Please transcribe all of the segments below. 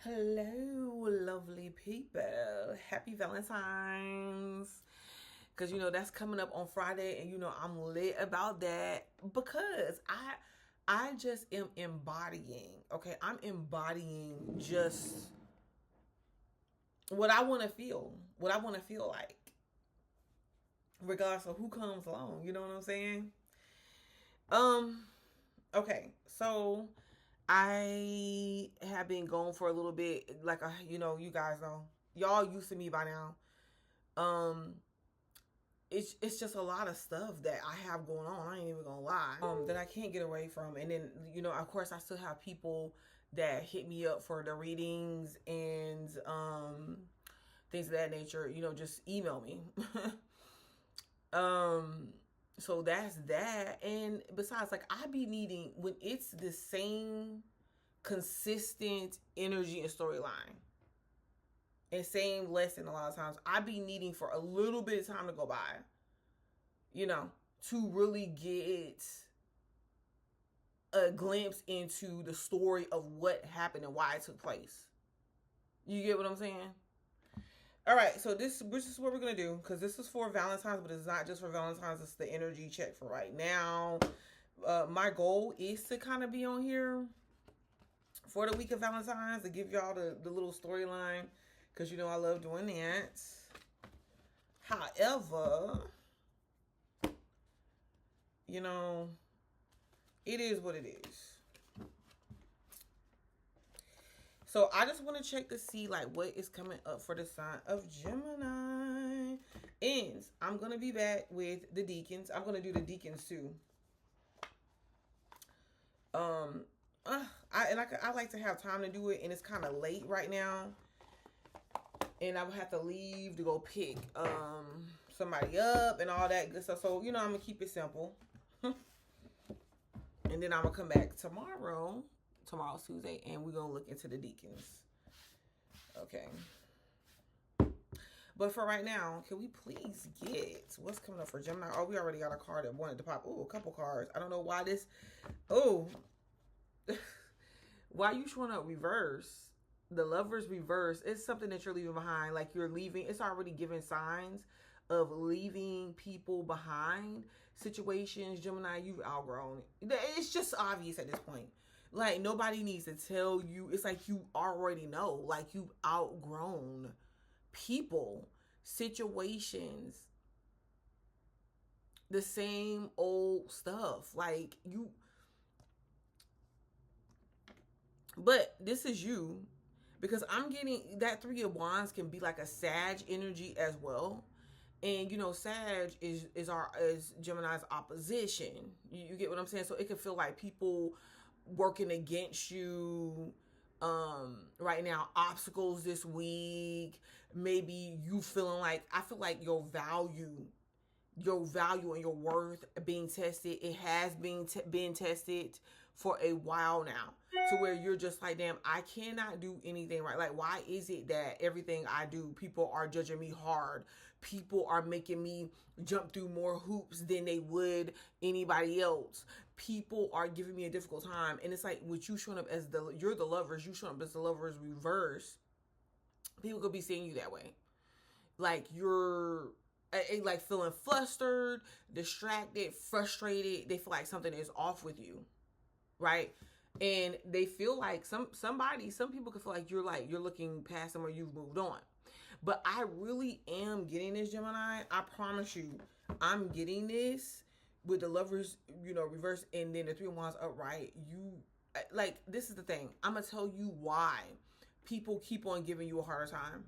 Hello, lovely people. Happy Valentine's. Because that's coming up on Friday, and I'm lit about that because I just am embodying, okay? I'm embodying just what I want to feel, what I want to feel like, regardless of who comes along. You know what I'm saying? Um, okay, so I have been gone for a little bit, like you guys know, y'all used to me by now. Um, it's just a lot of stuff that I have going on. I ain't even gonna lie. That I can't get away from, and then of course, I still have people that hit me up for the readings and things of that nature. Just email me. um, so that's that. And besides, like I be needing when it's the same consistent energy and storyline and same lesson a lot of times, I be needing for a little bit of time to go by, to really get a glimpse into the story of what happened and why it took place. You get what I'm saying? All right, so this is what we're gonna do, because this is for Valentine's, but it's not just for Valentine's. It's the energy check for right now. My goal is to kind of be on here for the week of Valentine's to give y'all the little storyline, because I love doing that. However, it is what it is. So I just want to check to see like what is coming up for the sign of Gemini. And I'm gonna be back with the deacons. I'm gonna do the deacons too. I like to have time to do it, and it's kind of late right now, and I would have to leave to go pick somebody up and all that good stuff. So I'm gonna keep it simple, and then I'm gonna come back tomorrow. Tomorrow's Tuesday, and we're gonna look into the deacons. Okay. But for right now, can we please get what's coming up for Gemini? Oh, we already got a card that wanted to pop. Oh, a couple cards. I don't know why this. Oh, why you showing up reverse? The Lovers reverse. It's something that you're leaving behind. Like you're leaving. It's already giving signs of leaving people behind. Situations, Gemini, you've outgrown. It's just obvious at this point. Like nobody needs to tell you. It's like you already know. Like you've outgrown people, situations, the same old stuff. Like you. But this is you, because I'm getting that Three of Wands can be like a Sag energy as well. And Sag is Gemini's opposition. You get what I'm saying? So it can feel like people working against you right now, obstacles this week, maybe you feeling like, I feel like your value and your worth being tested. It has been tested for a while now, to where you're just like, damn, I cannot do anything right. Like, why is it that everything I do, people are judging me hard? People are making me jump through more hoops than they would anybody else. People are giving me a difficult time. And it's like, with you showing up as you're the Lovers, you showing up as the Lovers reverse, people could be seeing you that way. Like you're like feeling flustered, distracted, frustrated. They feel like something is off with you, right? And they feel like some people could feel like you're looking past them, or you've moved on. But I really am getting this, Gemini. I promise you, I'm getting this with the Lovers, reverse, and then the Three of Wands upright. You like, this is the thing. I'm gonna tell you why people keep on giving you a harder time,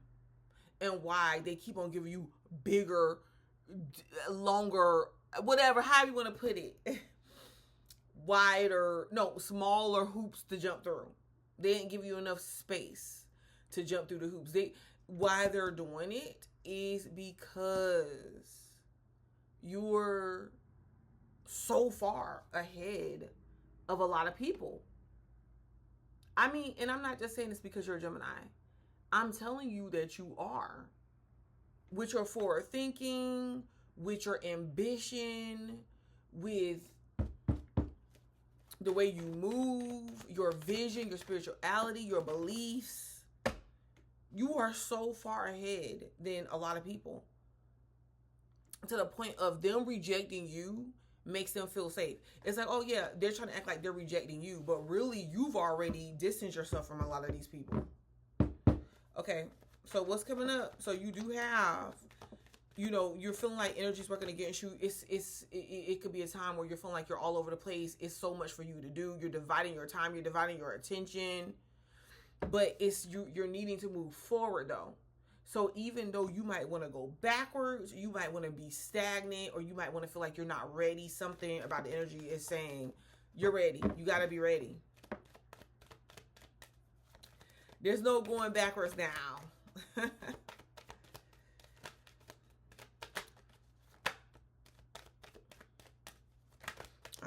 and why they keep on giving you bigger, longer, whatever, however you want to put it, smaller hoops to jump through. They didn't give you enough space to jump through the hoops. Why they're doing it is because you're so far ahead of a lot of people. I mean, and I'm not just saying this because you're a Gemini. I'm telling you that you are. With your forward thinking, with your ambition, with the way you move, your vision, your spirituality, your beliefs. You are so far ahead than a lot of people, to the point of them rejecting you makes them feel safe. It's like, oh yeah, they're trying to act like they're rejecting you, but really you've already distanced yourself from a lot of these people. Okay, so what's coming up? So you do have, you're feeling like energy's working against you. It could be a time where you're feeling like you're all over the place. It's so much for you to do. You're dividing your time. You're dividing your attention. But you're needing to move forward though. So even though you might want to go backwards, you might want to be stagnant, or you might want to feel like you're not ready, something about the energy is saying you're ready. You got to be ready. There's no going backwards now. I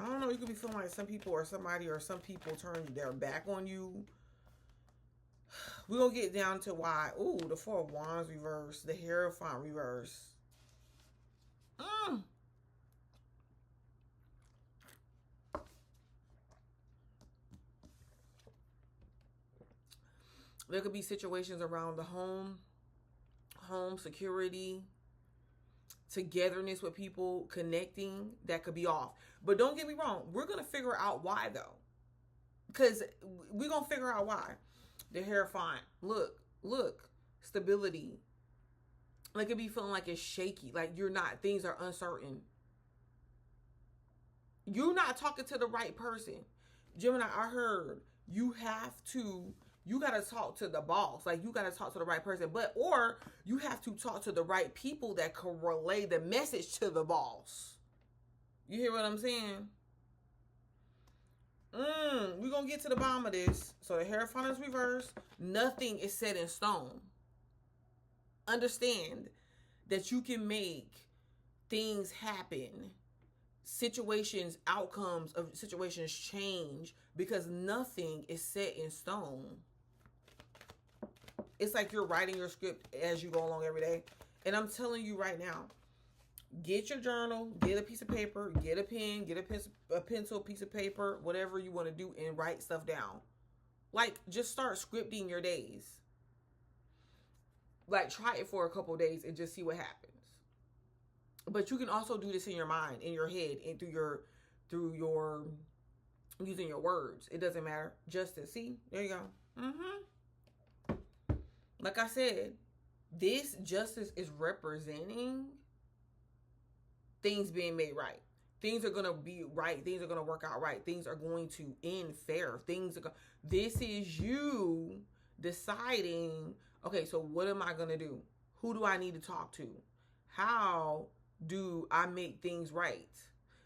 don't know. You could be feeling like some people or somebody or some people turn their back on you. We're going to get down to why. Ooh, the Four of Wands reverse. The Hierophant reverse. There could be situations around the home security, togetherness with people, connecting, that could be off. But don't get me wrong. We're going to figure out why, though. Because we're going to figure out why. The Hierophant. Look. Stability. Like, it be feeling like it's shaky. Like, things are uncertain. You're not talking to the right person. Gemini, I heard you got to talk to the boss. Like, you got to talk to the right person. Or you have to talk to the right people that can relay the message to the boss. You hear what I'm saying? We're going to get to the bottom of this. So the Hierophant is reversed. Nothing is set in stone. Understand that you can make things happen. Situations, outcomes of situations change because nothing is set in stone. It's like you're writing your script as you go along every day. And I'm telling you right now, get your journal, get a piece of paper, get a pen, get a pencil, piece of paper, whatever you want to do, and write stuff down. Like, just start scripting your days. Like, try it for a couple days and just see what happens. But you can also do this in your mind, in your head, and through your using your words. It doesn't matter. Justice. See? There you go. Like I said, this justice is representing things being made right. Things are going to be right. Things are going to work out right. Things are going to end fair. This is you deciding, okay, so what am I going to do? Who do I need to talk to? How do I make things right?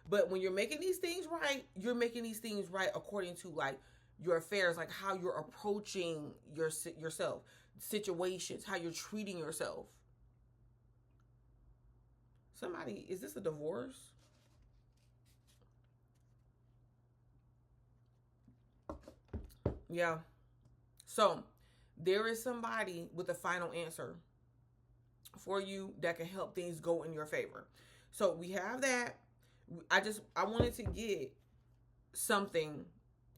But when you're making these things right, you're making these things right according to like your affairs, like how you're approaching yourself, situations, how you're treating yourself. Somebody, is this a divorce? Yeah. So there is somebody with a final answer for you that can help things go in your favor. So we have that. I wanted to get something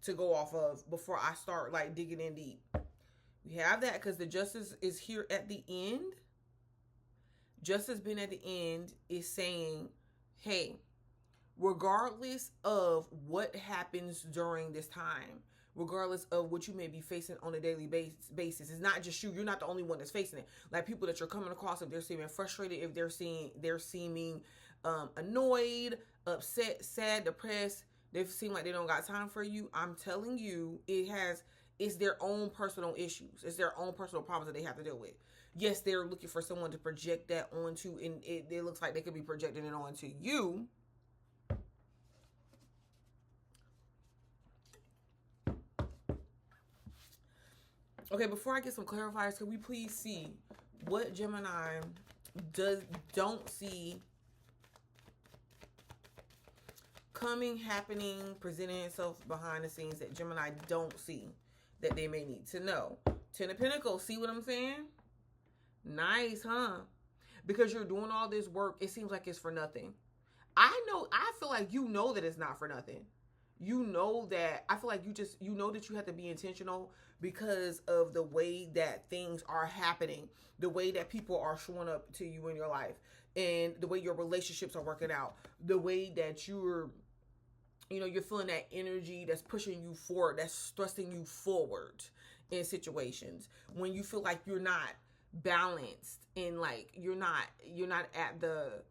to go off of before I start like digging in deep. We have that because the justice is here at the end. Justice being at the end is saying, hey, regardless of what happens during this time, regardless of what you may be facing on a daily basis, it's not just you. You're not the only one that's facing it. Like people that you're coming across, if they're seeming frustrated, if they're seeming annoyed, upset, sad, depressed, they seem like they don't got time for you. I'm telling you, it's their own personal issues. It's their own personal problems that they have to deal with. Yes, they're looking for someone to project that onto, and it looks like they could be projecting it onto you. Okay, before I get some clarifiers, can we please see what Gemini don't see coming, happening, presenting itself behind the scenes that Gemini don't see that they may need to know? Ten of Pentacles, see what I'm saying? Nice, huh? Because you're doing all this work, it seems like it's for nothing. I feel like you know that it's not for nothing. You know that, I feel like you know that you have to be intentional because of the way that things are happening, the way that people are showing up to you in your life, and the way your relationships are working out, the way that you're feeling that energy that's pushing you forward, that's thrusting you forward in situations when you feel like you're not balanced, and like you're not at the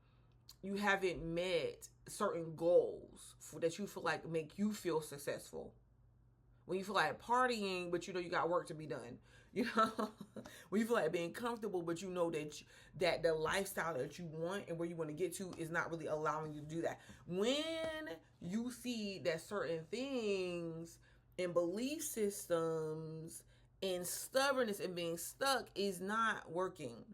you haven't met certain goals that you feel like make you feel successful. When you feel like partying, but you know you got work to be done. You know, when you feel like being comfortable, but you know that the lifestyle that you want and where you want to get to is not really allowing you to do that. When you see that certain things and belief systems and stubbornness and being stuck is not working.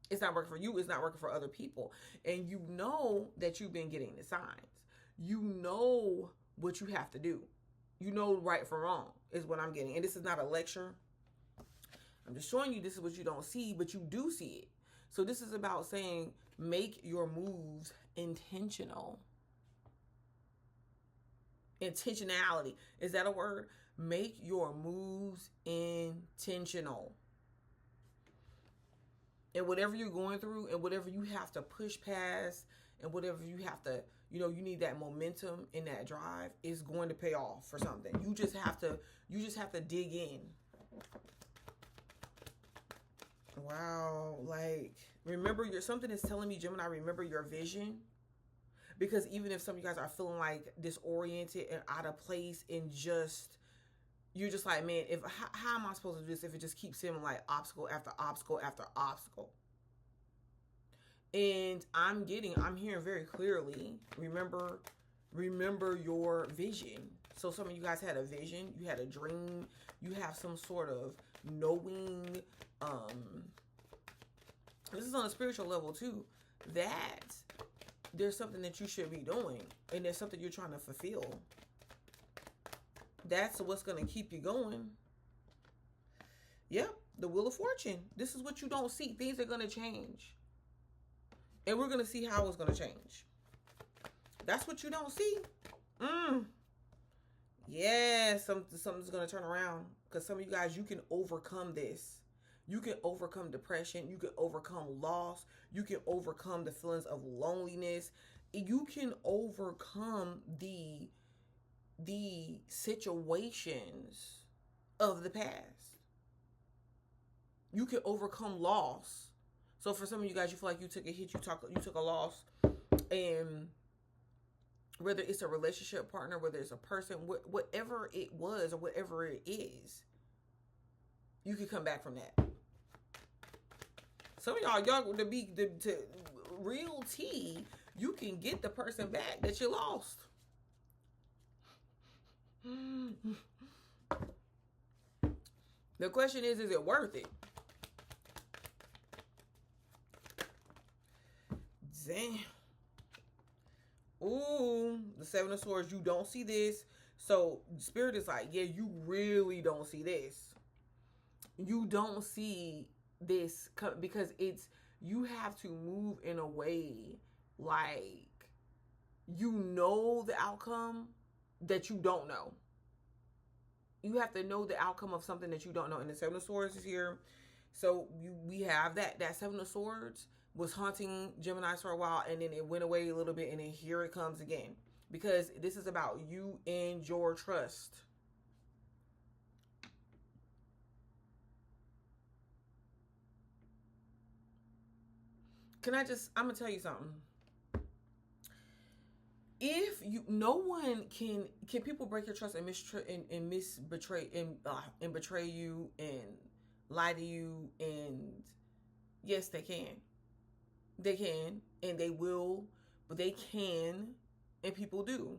It's not working for you. It's not working for other people. And you know that you've been getting the signs. You know what you have to do. You know right from wrong is what I'm getting. And this is not a lecture. I'm just showing you this is what you don't see, but you do see it. So this is about saying make your moves intentional. Intentionality. Is that a word? Make your moves intentional. And whatever you're going through and whatever you have to push past and whatever you have to, you need that momentum and that drive is going to pay off for something. You just have to dig in. Wow. Like, remember something is telling me, Gemini, remember your vision. Because even if some of you guys are feeling like disoriented and out of place and you're just like, man, how am I supposed to do this if it just keeps seeming like obstacle after obstacle after obstacle? And I'm hearing very clearly, remember your vision. So some of you guys had a vision, you had a dream, you have some sort of knowing, this is on a spiritual level too, that there's something that you should be doing and there's something you're trying to fulfill. That's what's going to keep you going. Yep, the Wheel of Fortune. This is what you don't see. Things are going to change. And we're going to see how it's going to change. That's what you don't see. Yeah, something's going to turn around. Because some of you guys, you can overcome this. You can overcome depression. You can overcome loss. You can overcome the feelings of loneliness. You can overcome the situations of the past. You can overcome loss. So for some of you guys, you feel like you took a hit, you took a loss, and whether it's a relationship partner, whether it's a person, whatever it was or whatever it is, you can come back from that. Some of y'all to real tea, you can get the person back that you lost. The question is it worth it? Damn. Ooh, the Seven of Swords, you don't see this. So Spirit is like, yeah, you really don't see this. You don't see this because you have to move in a way like you know the outcome that you don't know. You have to know the outcome of something that you don't know. And the Seven of Swords is here. So we have that Seven of Swords was haunting Geminis for a while, and then it went away a little bit, and then here it comes again. Because this is about you and your trust. I'm going to tell you something. If no one can people break your trust and betray you and lie to you, and yes, they can. They can, and they will, but they can, and people do.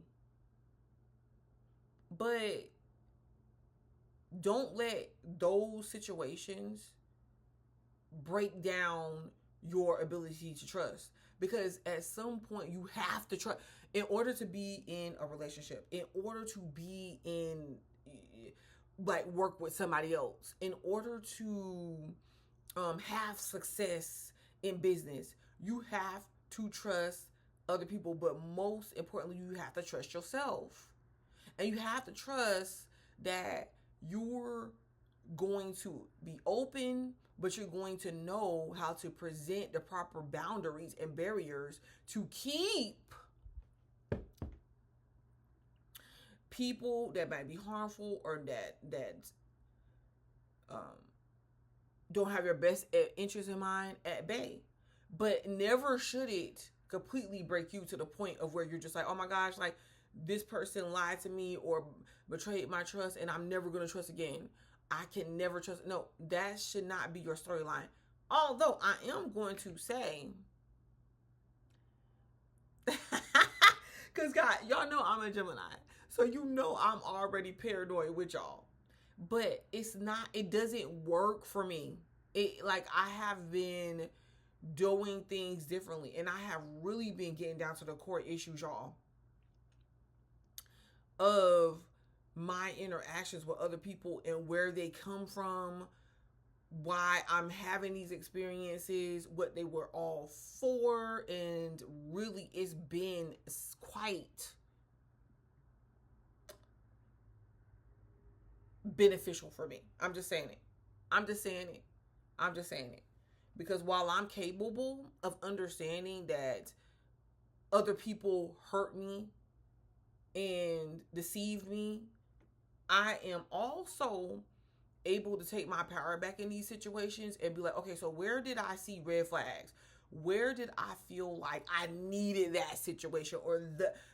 But don't let those situations break down your ability to trust. Because at some point you have to trust in order to be in a relationship, in order to be in work with somebody else, in order to have success in business. You have to trust other people, but most importantly, you have to trust yourself. And you have to trust that you're going to be open, but you're going to know how to present the proper boundaries and barriers to keep people that might be harmful or that don't have your best interest in mind at bay. But never should it completely break you to the point of where you're just like, oh my gosh, like this person lied to me or betrayed my trust and I'm never going to trust again. I can never trust. No, that should not be your storyline. Although I am going to say, because God, y'all know I'm a Gemini. So you know I'm already paranoid with y'all. But it doesn't work for me. I have been doing things differently. And I have really been getting down to the core issues, y'all, of my interactions with other people and where they come from, why I'm having these experiences, what they were all for, and really it's been quite beneficial for me. I'm just saying it. Because while I'm capable of understanding that other people hurt me and deceive me, I am also able to take my power back in these situations and be like, okay, so where did I see red flags? Where did I feel like I needed that situation or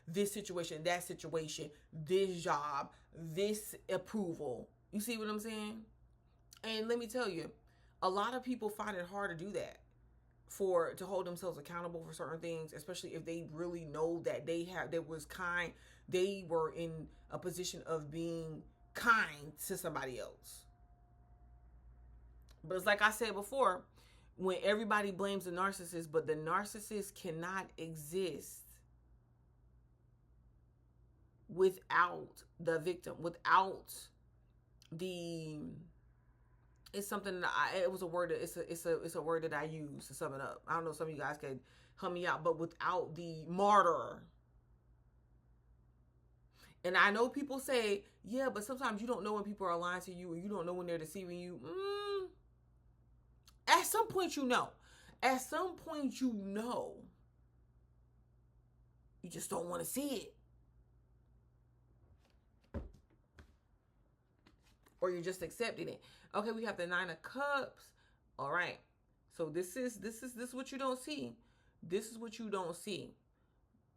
this situation, that situation, this job, this approval? You see what I'm saying? And let me tell you, a lot of people find it hard to do that, to hold themselves accountable for certain things, especially if they really know that they were in a position of being kind to somebody else. But it's like I said before, when everybody blames the narcissist, but the narcissist cannot exist without the victim, without it's something that it's a word that I use to sum it up. I don't know if some of you guys can help me out, but without the martyr. And I know people say, yeah, but sometimes you don't know when people are lying to you or you don't know when they're deceiving you. At some point, you know. At some point, you know. You just don't want to see it. Or you're just accepting it. Okay, we have the 9 of Cups. All right. So this is what you don't see. This is what you don't see.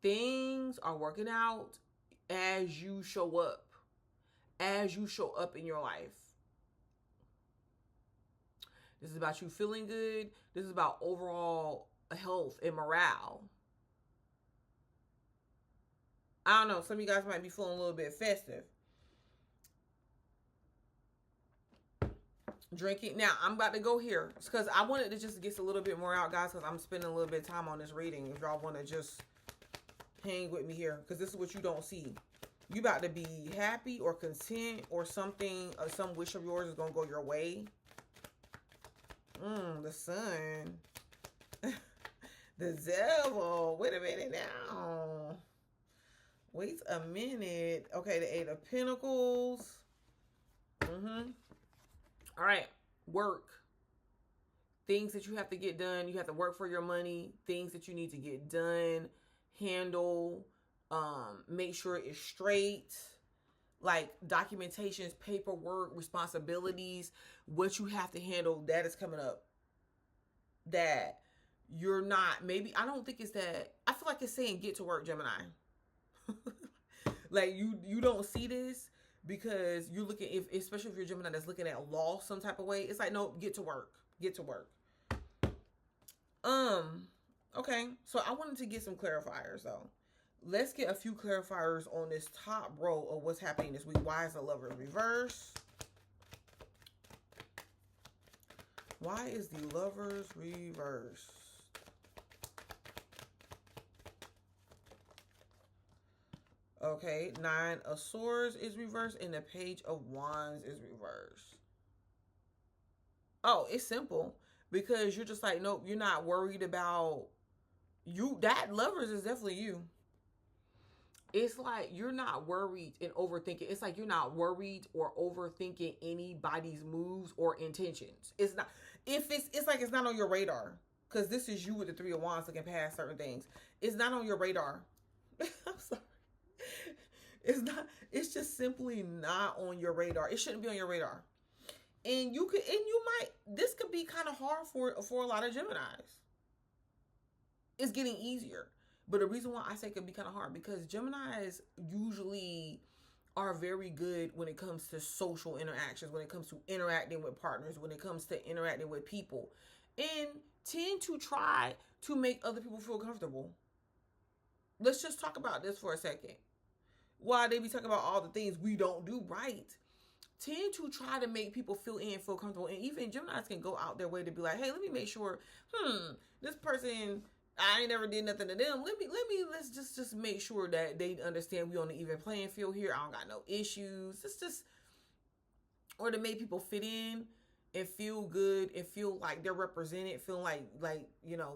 Things are working out as you show up. As you show up in your life. This is about you feeling good. This is about overall health and morale. I don't know. Some of you guys might be feeling a little bit festive. Drinking. Now, I'm about to go here because I wanted to just get a little bit more out, guys, because I'm spending a little bit of time on this reading. If y'all want to just hang with me here, because this is what you don't see. You about to be happy or content or something, or some wish of yours is going to go your way. The sun. The devil. Wait a minute now. Wait a minute. Okay, the 8 of Pentacles. All right. Work. Things that you have to get done. You have to work for your money. Things that you need to get done. Handle. Make sure it's straight. Like documentations, paperwork, responsibilities, what you have to handle, that is coming up. That you're not, maybe, I don't think it's that, I feel like it's saying get to work, Gemini. Like you don't see this because you're looking, especially if you're Gemini that's looking at law some type of way, it's like, no, get to work. Get to work. Okay, so I wanted to get some clarifiers though. Let's get a few clarifiers on this top row of what's happening this week. Why is the Lover reverse? Why is the Lovers reverse? Okay, 9 of Swords is reversed and the Page of Wands is reversed. Oh, it's simple. Because you're just like, nope, you're not worried about, That lovers is definitely you. It's like you're not worried and overthinking. It's like you're not worried or overthinking anybody's moves or intentions. It's not, if it's like it's not on your radar. Because this is you with the Three of Wands looking past certain things. It's not on your radar. I'm sorry. It's not, it's just simply not on your radar. It shouldn't be on your radar. And this could be kind of hard for a lot of Geminis. It's getting easier. But the reason why I say it could be kind of hard, because Geminis usually are very good when it comes to social interactions, when it comes to interacting with partners, when it comes to interacting with people, and tend to try to make other people feel comfortable. Let's just talk about this for a second. While they be talking about all the things we don't do right, tend to try to make people feel comfortable. And even Geminis can go out their way to be like, hey, let me make sure, this person, I ain't never did nothing to them. Let's just make sure that they understand we on the even playing field here. I don't got no issues. It's just, or to make people fit in and feel good and feel like they're represented, feel like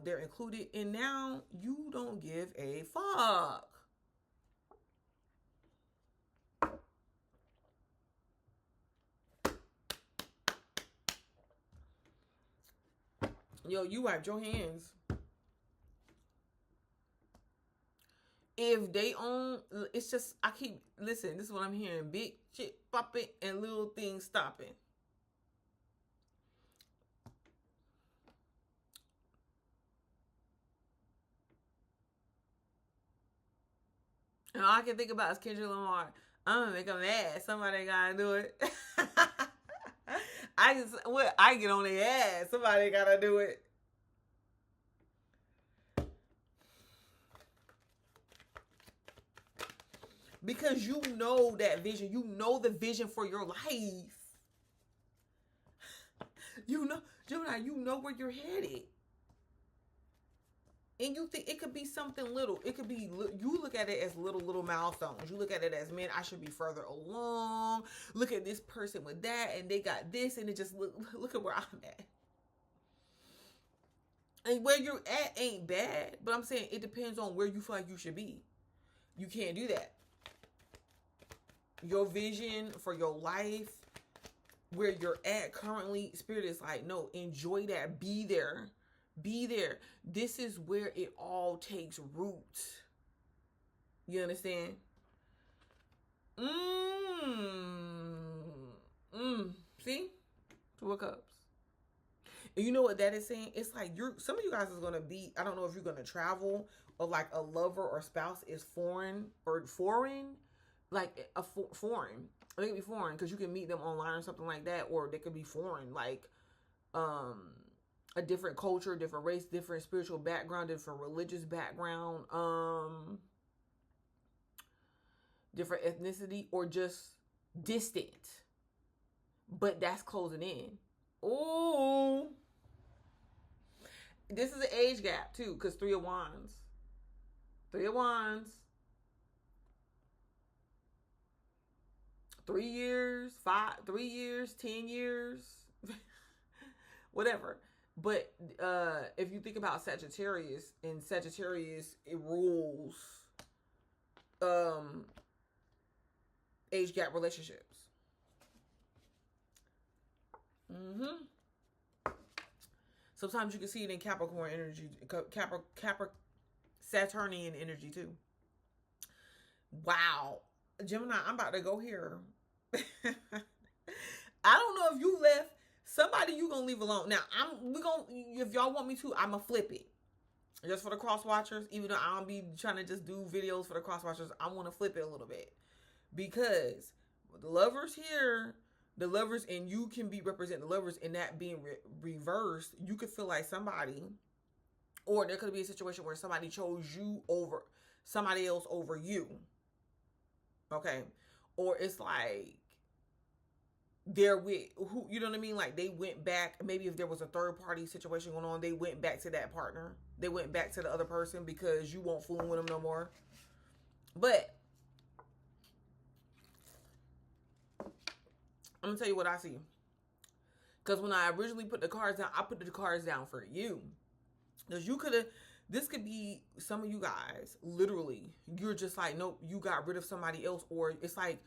they're included. And now you don't give a fuck. Yo, you wiped your hands. If they own, it's just, listen, this is what I'm hearing. Big shit popping and little things stopping. And all I can think about is Kendrick Lamar. I'm gonna make them mad. Somebody gotta do it. I get on their ass. Somebody gotta do it. Because you know that vision. You know the vision for your life. You know, Gemini, you know where you're headed. And you think it could be something little. It could be, you look at it as little milestones. You look at it as, man, I should be further along. Look at this person with that, and they got this, and it just, look at where I'm at. And where you're at ain't bad, but I'm saying it depends on where you feel like you should be. You can't do that. Your vision for your life, where you're at currently, Spirit is like, no, enjoy that. Be there. Be there. This is where it all takes root. You understand? See? Two of Cups. And you know what that is saying? It's like some of you guys is going to be, I don't know if you're going to travel, or like a lover or spouse is foreign, like a foreign. They could be foreign because you can meet them online or something like that, or they could be foreign, like a different culture, different race, different spiritual background, different religious background, different ethnicity, or just distant. But that's closing in. Oh, this is an age gap too, because Three of Wands. 3 years, 3 years, 10 years, whatever. But if you think about Sagittarius, and Sagittarius, it rules age gap relationships. Sometimes you can see it in Capricorn energy, Saturnian energy too. Wow. Gemini, I'm about to go here. I don't know if you left somebody you gonna leave alone. Now, if y'all want me to, I'm gonna flip it. Just for the cross watchers, even though I don't be trying to just do videos for the cross watchers, I want to flip it a little bit. Because the lovers here, the lovers, and you can be representing the lovers, and that being reversed, you could feel like somebody, or there could be a situation where somebody chose you over somebody else over you. Okay. Or it's like they're with who, you know what I mean? Like they went back, maybe if there was a third party situation going on, they went back to that partner. They went back to the other person because you won't fool with them no more. But I'm gonna tell you what I see. Because when I originally put the cards down, I put the cards down for you. Because you could have, This could be some of you guys, literally, you're just like, nope, you got rid of somebody else. Or it's like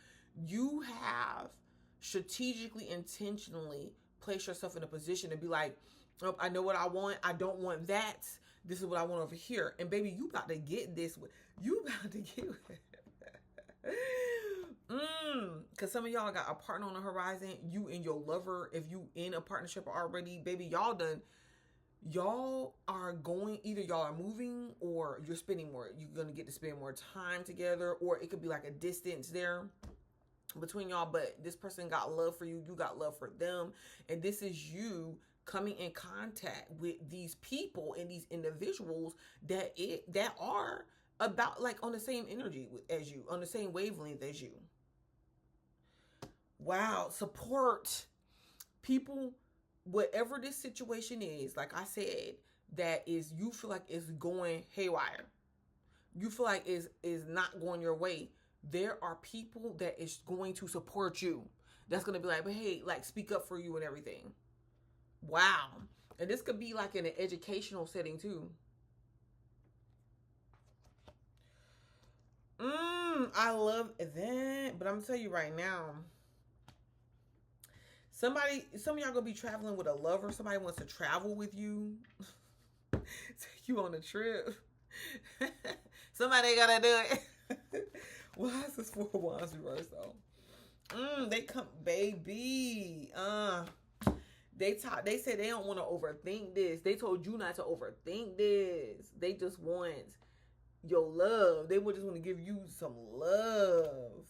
you have strategically, intentionally place yourself in a position to be like, oh, I know what I want. I don't want that. This is what I want over here. And baby, you about to get this. You about to get because some of y'all got a partner on the horizon. You and your lover, if you in a partnership already, baby, y'all are going, either y'all are moving or you're spending more. You're going to get to spend more time together, or it could be like a distance there between y'all, but this person got love for you. You got love for them. And this is you coming in contact with these people and these individuals that are about like on the same energy as you, on the same wavelength as you. Wow. Support people, whatever this situation is, like I said, that is, you feel like it's going haywire. You feel like is not going your way. There are people that is going to support you. That's going to be like, but hey, like speak up for you and everything. Wow. And this could be like in an educational setting too. I love that. But I'm going to tell you right now, some of y'all gonna be traveling with a lover. Somebody wants to travel with you. Take you on a trip. Somebody gotta do it. Why is this 4 of Wands reversed though? They come, baby. They said they don't want to overthink this. They told you not to overthink this. They just want your love. They would just want to give you some love.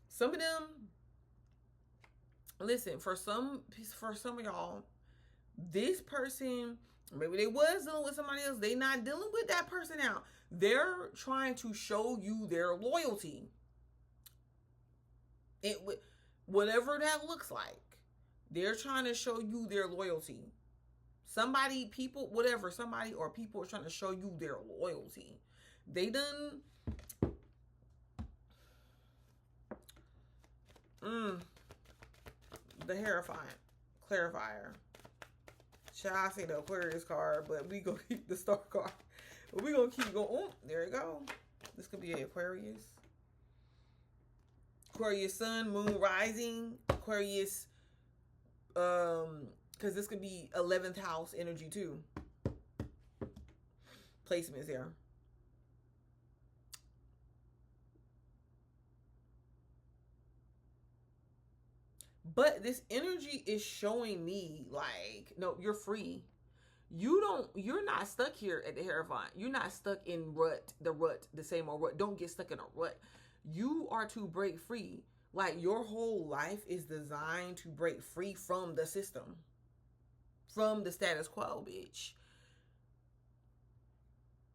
Some of them, listen, for some of y'all, this person, maybe they was dealing with somebody else. They not dealing with that person now. They're trying to show you their loyalty. Whatever that looks like, they're trying to show you their loyalty. Somebody or people are trying to show you their loyalty. They done. The clarifier. I say the Aquarius card, but we gonna keep the Star card. But we gonna keep going. Oh, there you go. This could be an Aquarius. Aquarius sun, moon rising, Aquarius, because this could be 11th house energy too. Placements there. But this energy is showing me like, no, you're free. You're not stuck here at the Hierophant. You're not stuck in the same old rut. Don't get stuck in a rut. You are to break free. Like your whole life is designed to break free from the system, from the status quo, bitch.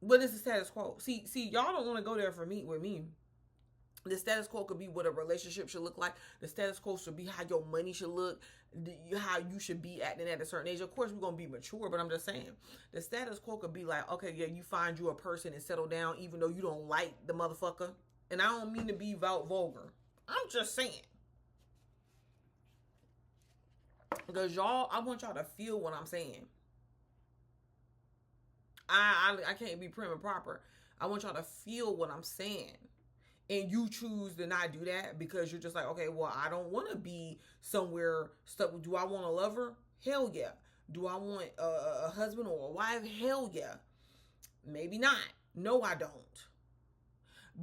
What is the status quo? See, y'all don't want to go there with me. The status quo could be what a relationship should look like. The status quo should be how your money should look, how you should be acting at a certain age. Of course, we're going to be mature, but I'm just saying. The status quo could be like, okay, yeah, you find you a person and settle down even though you don't like the motherfucker. And I don't mean to be vulgar. I'm just saying. Because I want y'all to feel what I'm saying. I can't be prim and proper. I want y'all to feel what I'm saying. And you choose to not do that because you're just like, okay, well, I don't want to be somewhere stuck. Do I want a lover? Hell yeah. Do I want a husband or a wife? Hell yeah. Maybe not. No, I don't.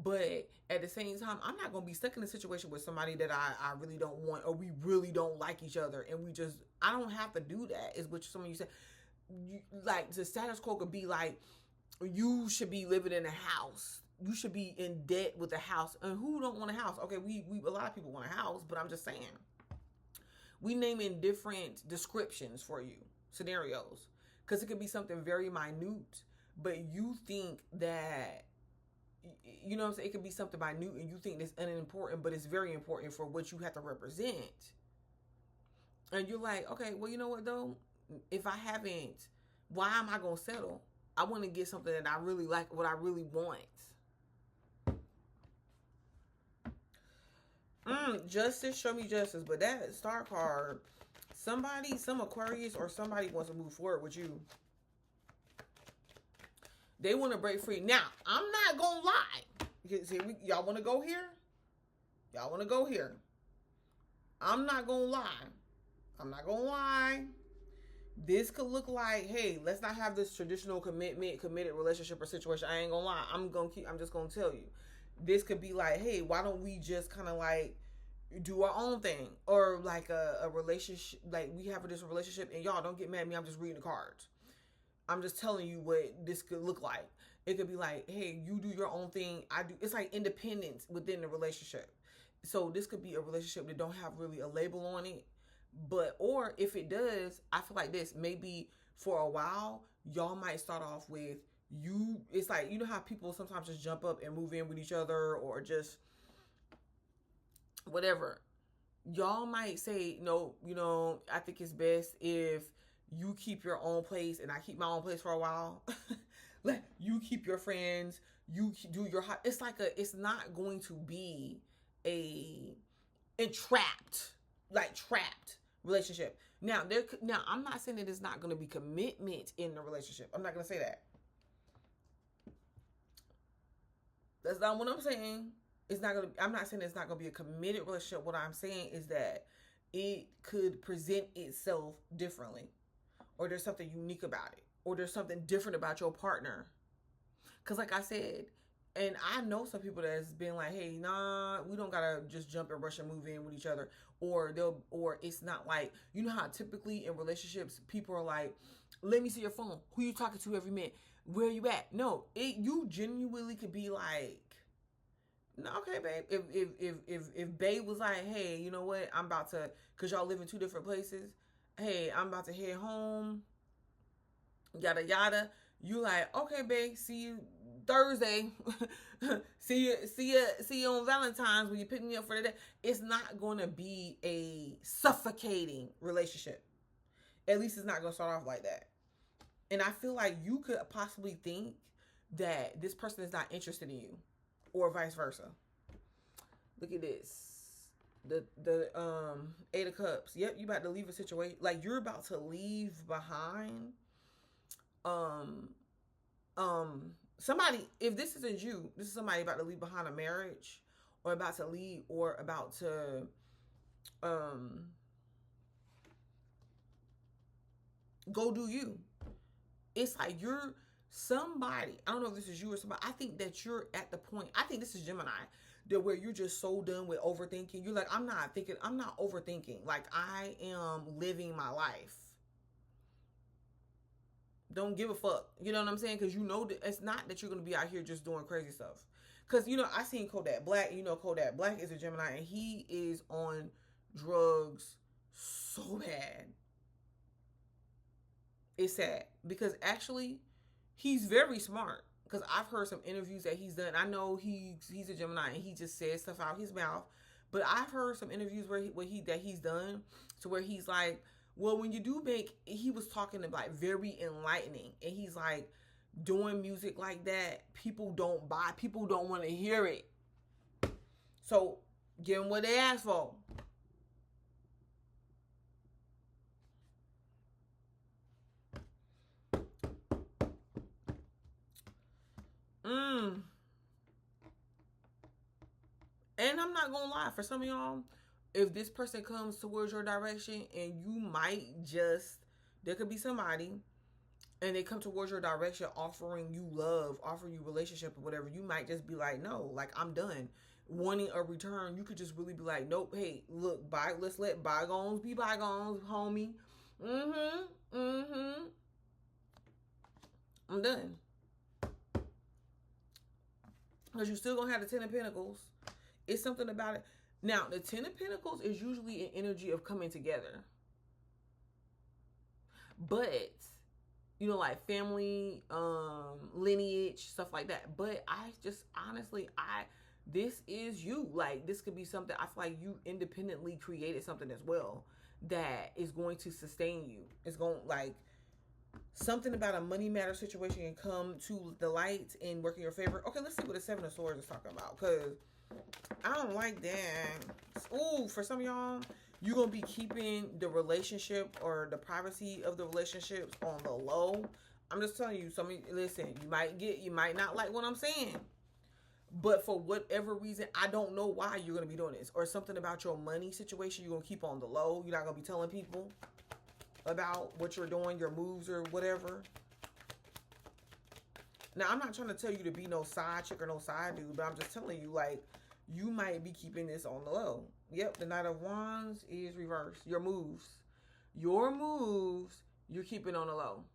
But at the same time, I'm not going to be stuck in a situation with somebody that I really don't want, or we really don't like each other. And I don't have to do that, is what some of you said. Like, the status quo could be like, you should be living in a house. You should be in debt with a house. And who don't want a house? Okay, we a lot of people want a house, but I'm just saying. We name in different descriptions for you, scenarios. Because it could be something very minute, but you think that, you know what I'm saying? It could be something minute and you think it's unimportant, but it's very important for what you have to represent. And you're like, okay, well, you know what though? If I haven't, why am I going to settle? I want to get something that I really like, what I really want. Justice, show me justice. But that star card, somebody, some Aquarius or somebody wants to move forward with you. They want to break free. Now, I'm not going to lie. See, y'all want to go here? Y'all want to go here? I'm not going to lie. I'm not going to lie. This could look like, hey, let's not have this traditional committed relationship or situation. I ain't going to lie. I'm just going to tell you. This could be like, hey, why don't we just kind of like do our own thing? Or like a relationship, like we have a different relationship, and y'all don't get mad at me. I'm just reading the cards. I'm just telling you what this could look like. It could be like, hey, you do your own thing. I do. It's like independence within the relationship. So this could be a relationship that don't have really a label on it. But, or if it does, I feel like this, maybe for a while, y'all might start off with you. It's like, you know how people sometimes just jump up and move in with each other or just whatever. Y'all might say, no, you know, I think it's best if you keep your own place and I keep my own place for a while. Like, you keep your friends, you do your, it's like it's not going to be trapped relationship. Now, I'm not saying that it's not going to be commitment in the relationship. I'm not going to say that. That's not what I'm saying. I'm not saying it's not going to be a committed relationship. What I'm saying is that it could present itself differently, or there's something unique about it, or there's something different about your partner. Because like I said, and I know some people that's been like, hey, nah, we don't gotta just jump and rush and move in with each other. Or it's not like, you know how typically in relationships, people are like, let me see your phone. Who you talking to every minute? Where you at? No, you genuinely could be like, no, okay, babe. If babe was like, hey, you know what? I'm about to, cause y'all live in two different places. Hey, I'm about to head home. Yada yada. You like, okay, babe. See you Thursday. see you on Valentine's when you pick me up for the day. It's not going to be a suffocating relationship. At least it's not going to start off like that. And I feel like you could possibly think that this person is not interested in you, or vice versa. Look at this. The 8 of Cups. Yep, you about to leave a situation. Like, you're about to leave behind somebody. If this isn't you, this is somebody about to leave behind a marriage, or about to leave, or about to go do you. It's like you're somebody. I don't know if this is you or somebody. I think that you're at the point. I think this is Gemini, that where you're just so done with overthinking. You're like, I'm not overthinking. Like, I am living my life. Don't give a fuck. You know what I'm saying? Because you know that it's not that you're going to be out here just doing crazy stuff. Because, you know, I seen Kodak Black. You know, Kodak Black is a Gemini, and he is on drugs so bad. It's sad. Because actually, he's very smart. Because I've heard some interviews that he's done. I know he's a Gemini, and he just says stuff out his mouth. But I've heard some interviews where he's done, to where he's like, well, when you do he was talking about very enlightening. And he's like, doing music like that, people don't want to hear it. So give them what they ask for. And I'm not gonna lie, for some of y'all, if this person comes towards your direction, and you might just, there could be somebody, and they come towards your direction offering you love, offering you relationship or whatever, you might just be like, no, like, I'm done. Wanting a return, you could just really be like, nope, hey, look, let's let bygones be bygones, homie. I'm done. Because you're still gonna have the 10 of Pentacles. It's something about it. Now, the 10 of Pentacles is usually an energy of coming together. But, you know, like family, lineage, stuff like that. But I just, honestly, this is you. Like, this could be something, I feel like you independently created something as well that is going to sustain you. It's going, like, something about a money matter situation can come to the light and work in your favor. Okay, let's see what the Seven of Swords is talking about, because I don't like that. Ooh, for some of y'all, you're going to be keeping the relationship or the privacy of the relationships on the low. I'm just telling you, listen, you might not like what I'm saying, but for whatever reason, I don't know why you're going to be doing this, or something about your money situation you're going to keep on the low. You're not going to be telling people about what you're doing, your moves or whatever. Now, I'm not trying to tell you to be no side chick or no side dude, but I'm just telling you, like, you might be keeping this on the low. Yep, the Knight of Wands is reversed. Your moves, you're keeping on the low.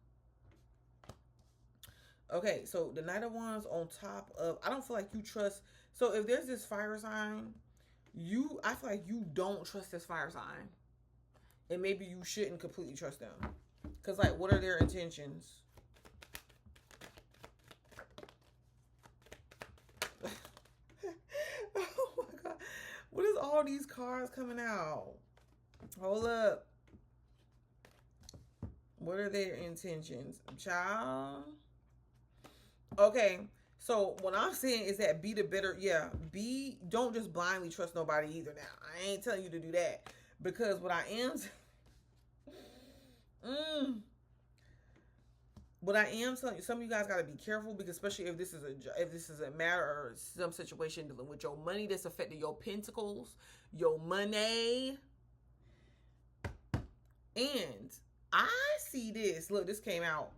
Okay, so the Knight of Wands on top of, I don't feel like you trust. So if there's this fire sign, I feel like you don't trust this fire sign. And maybe you shouldn't completely trust them. Because, like, what are their intentions? Oh, my God. What is all these cards coming out? Hold up. What are their intentions? Child. Okay. So, what I'm saying is that be the better. Yeah. Don't just blindly trust nobody either now. I ain't telling you to do that. Because what I am... But I am telling you, some of you guys got to be careful, because especially if this is a matter or some situation dealing with your money that's affecting your pentacles, your money. And I see this. Look, this came out.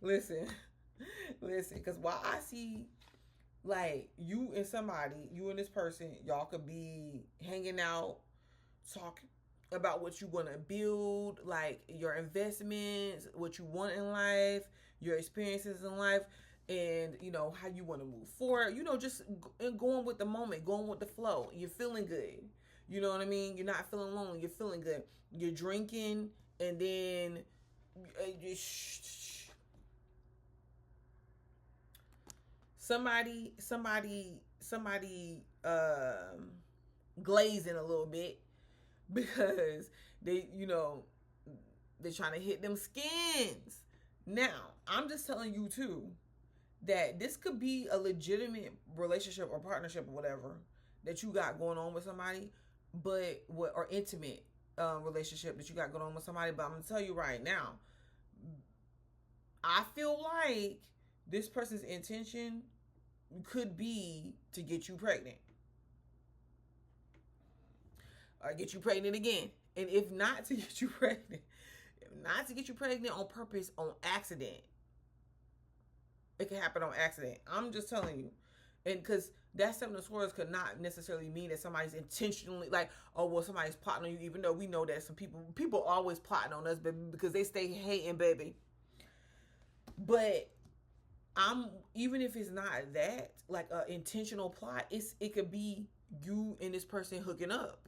Listen, because while I see, like, you and this person, y'all could be hanging out, talking about what you want to build, like your investments, what you want in life, your experiences in life, and how you want to move forward, just going with the moment, going with the flow. You're feeling good, you know what I mean? You're not feeling lonely, you're feeling good. You're drinking, and then somebody glazing a little bit, because they're trying to hit them skins. Now, I'm just telling you too that this could be a legitimate relationship or partnership or whatever that you got going on with somebody, or intimate relationship that you got going on with somebody. But I'm gonna tell you right now, I feel like this person's intention could be to get you pregnant. Or get you pregnant again. And if not to get you pregnant, on purpose, on accident. It can happen on accident. I'm just telling you. And because that Seven of Swords could not necessarily mean that somebody's intentionally, like, oh, well, somebody's plotting on you, even though we know that some people always plotting on us, baby, because they stay hating, baby. But even if it's not that, like an intentional plot, it could be you and this person hooking up,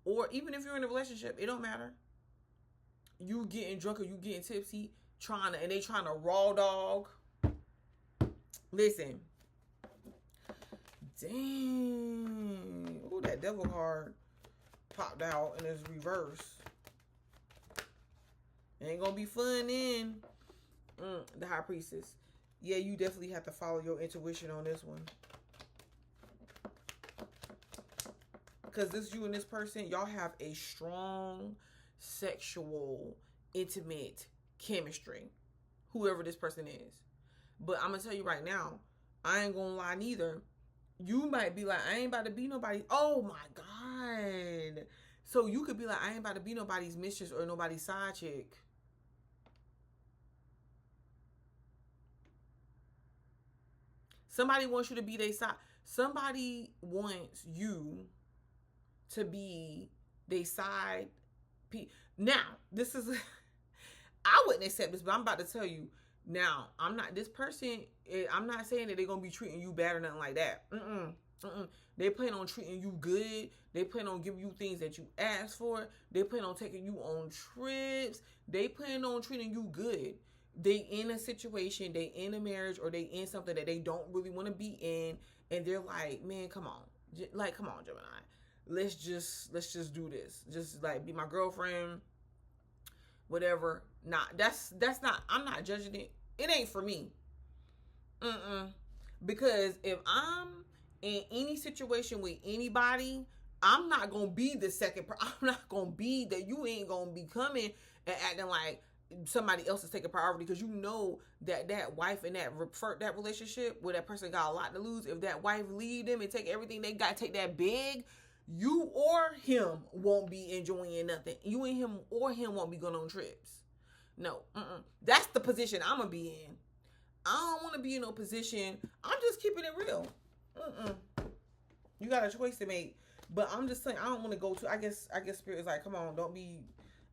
or even if you're in a relationship, it don't matter. You getting drunk or you getting tipsy, and they trying to raw dog. Listen, dang, ooh, that devil card popped out and it's reversed. It ain't gonna be fun then. The High Priestess. Yeah, you definitely have to follow your intuition on this one. Because this you and this person, y'all have a strong sexual, intimate chemistry. Whoever this person is. But I'm going to tell you right now, I ain't going to lie neither. You might be like, I ain't about to be nobody. Oh my God. So you could be like, I ain't about to be nobody's mistress or nobody's side chick. Somebody wants you to be their side. Somebody wants you to be their side. Now, this is... I wouldn't accept this, but I'm about to tell you. Now, I'm not saying that they're going to be treating you bad or nothing like that. They plan on treating you good. They plan on giving you things that you ask for. They plan on taking you on trips. They plan on treating you good. They in a situation, they in a marriage, or they in something that they don't really want to be in, and they're like, man, come on. Like, come on, Gemini. let's just do this. Just like be my girlfriend, whatever. Nah, that's not. I'm not judging it. It ain't for me. Because if I'm in any situation with anybody, I'm not gonna be the second. I'm not gonna be that. You ain't gonna be coming and acting like somebody else is taking priority, because you know that wife and that relationship where that person got a lot to lose. If that wife leave them and take everything they got, take that big, you or him won't be enjoying nothing. You and him or him won't be going on trips. No, that's the position I'm gonna be in. I don't want to be in no position. I'm just keeping it real. You got a choice to make, but I'm just saying I don't want to go to. I guess Spirit is like, come on, don't be.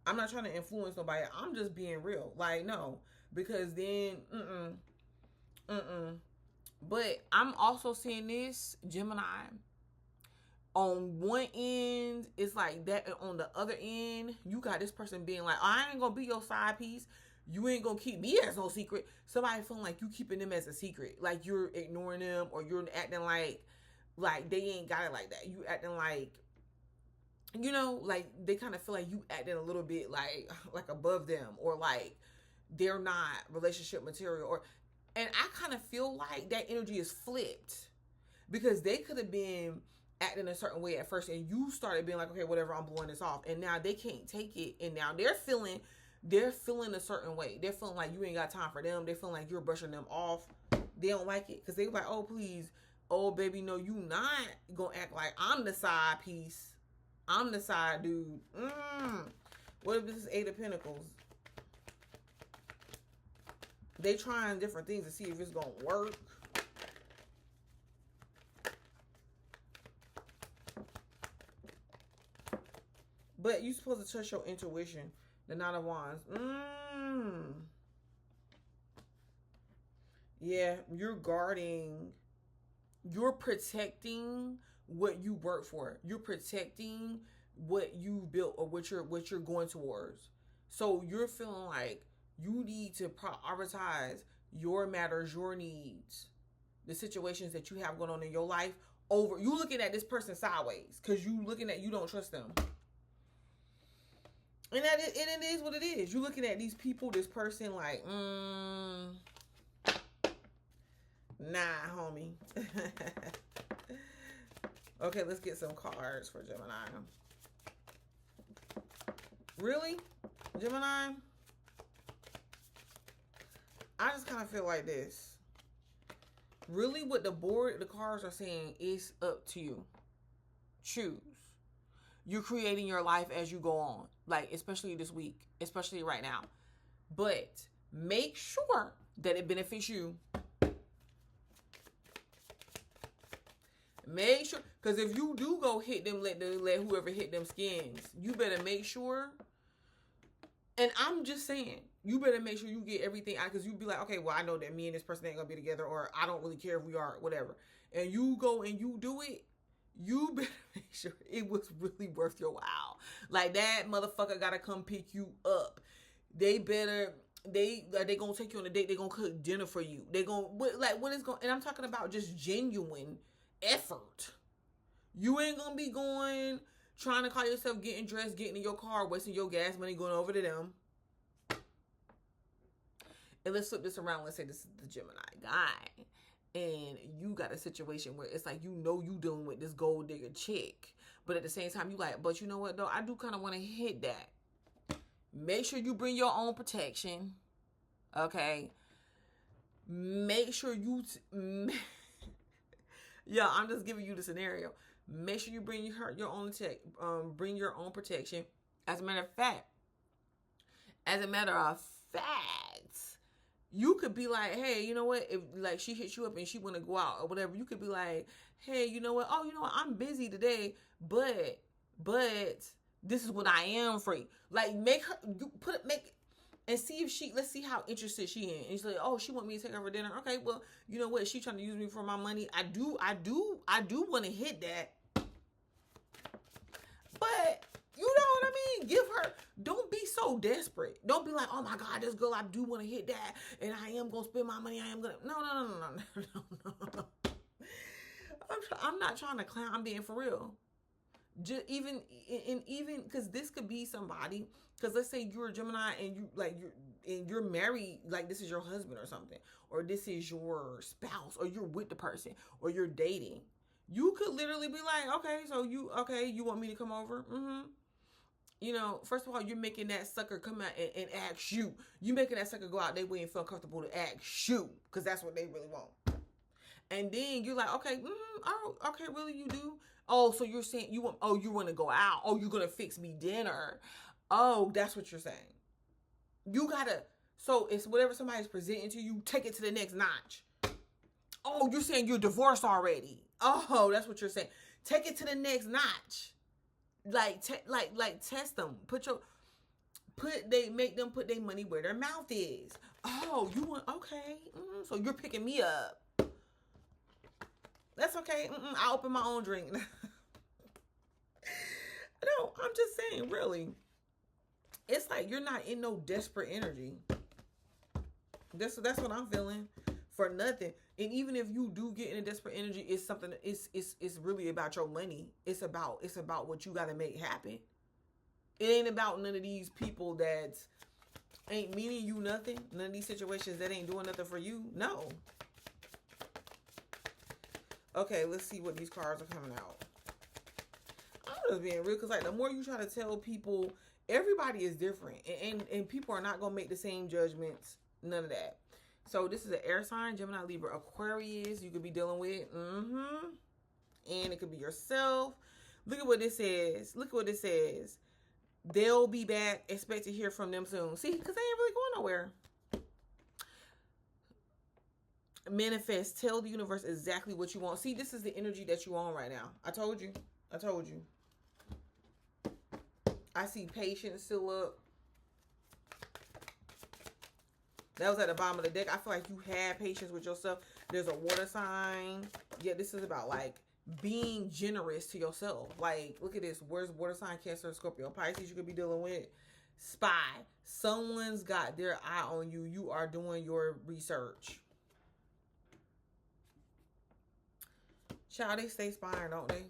I'm not trying to influence nobody. I'm just being real. Like, no, because then, But I'm also seeing this Gemini. On one end, it's like that. And on the other end, you got this person being like, I ain't gonna be your side piece. You ain't gonna keep me as no secret. Somebody feeling like you keeping them as a secret, like you're ignoring them, or you're acting like they ain't got it like that. You acting like, like they kind of feel like you acting a little bit like above them, or like they're not relationship material, and I kind of feel like that energy is flipped, because they could have been acting a certain way at first, and you started being like, okay, whatever, I'm blowing this off, and now they can't take it, and now they're feeling a certain way. They're feeling like you ain't got time for them. They're feeling like you're brushing them off. They don't like it, because they like, oh, please, oh, baby, no, you not gonna act like I'm the side piece. I'm the side dude. What if this is Eight of Pentacles? They trying different things to see if it's gonna work. But you're supposed to trust your intuition. The Nine of Wands. Yeah, you're guarding. You're protecting what you work for. You're protecting what you built, or what you're going towards. So you're feeling like you need to prioritize your matters, your needs, the situations that you have going on in your life over you looking at this person sideways, because you don't trust them. And it is what it is. You looking at these people, this person, like, nah, homie. Okay, let's get some cards for Gemini. Really? Gemini? I just kind of feel like this. Really, what the cards are saying is up to you. Choose. You're creating your life as you go on. Like, especially this week. Especially right now. But make sure that it benefits you. Make sure. Because if you do go hit them, let whoever hit them skins, you better make sure. And I'm just saying, you better make sure you get everything out, because you be like, okay, well, I know that me and this person ain't gonna be together, or I don't really care if we are, whatever. And you go and you do it, you better make sure it was really worth your while. Like, that motherfucker gotta come pick you up. They gonna take you on a date. They gonna cook dinner for you. They gonna, like, when it's going, and I'm talking about just genuine effort. You ain't gonna be going, trying to call yourself getting dressed, getting in your car, wasting your gas money going over to them. And let's flip this around. Let's say this is the Gemini guy. And you got a situation where it's like, you dealing with this gold digger chick. But at the same time, you like, but you know what, though? I do kind of want to hit that. Make sure you bring your own protection. Okay? Make sure you... Yeah, I'm just giving you the scenario. Make sure you bring your own bring your own protection. As a matter of fact, you could be like, hey, you know what? If like she hits you up and she want to go out or whatever, you could be like, hey, you know what? Oh, you know what? I'm busy today, but this is when I am free. Like, make and see if let's see how interested she is. And she's like, oh, she want me to take her for dinner. Okay, well, you know what? She trying to use me for my money. I do want to hit that. But you know what I mean? Don't be so desperate. Don't be like, oh my God, this girl, I do want to hit that. And I am going to spend my money. No. I'm not trying to clown. I'm being for real. Just even because this could be somebody, because let's say you're a Gemini and you're married, like this is your husband or something, or this is your spouse, or you're with the person, or you're dating. You could literally be like, okay, so you want me to come over? First of all, you're making that sucker come out and ask you. You making that sucker go out their way and feel comfortable to ask you, because that's what they really want. And then you're like, okay, oh, okay, really, you do? Oh, so you're saying you want to go out? Oh, you're gonna fix me dinner? Oh, that's what you're saying. You gotta. So it's whatever somebody's presenting to you, take it to the next notch. Oh, you're saying you're divorced already? Oh, that's what you're saying. Take it to the next notch. Like test them. Make them put their money where their mouth is. Oh, you want okay? So you're picking me up. That's okay. I'll open my own drink. No, I'm just saying, really. It's like you're not in no desperate energy. That's what I'm feeling. For nothing. And even if you do get in a desperate energy, it's something. It's really about your money. It's about what you got to make happen. It ain't about none of these people that ain't meaning you nothing. None of these situations that ain't doing nothing for you. No. Okay, let's see what these cards are coming out. I'm just being real, because like the more you try to tell people, everybody is different, and people are not gonna make the same judgments. None of that. So this is an air sign, Gemini, Libra, Aquarius. You could be dealing with, and it could be yourself. Look at what this says. They'll be back. Expect to hear from them soon. See, because they ain't really going nowhere. Manifest. Tell the universe exactly what you want. See, this is the energy that you on right now. I told you. I see patience still up. That was at the bottom of the deck. I feel like you had patience with yourself. There's a water sign. Yeah, this is about like being generous to yourself. Like, look at this. Where's water sign, Cancer, Scorpio, Pisces you could be dealing with? Spy. Someone's got their eye on you. You are doing your research. Child, they stay spying, don't they?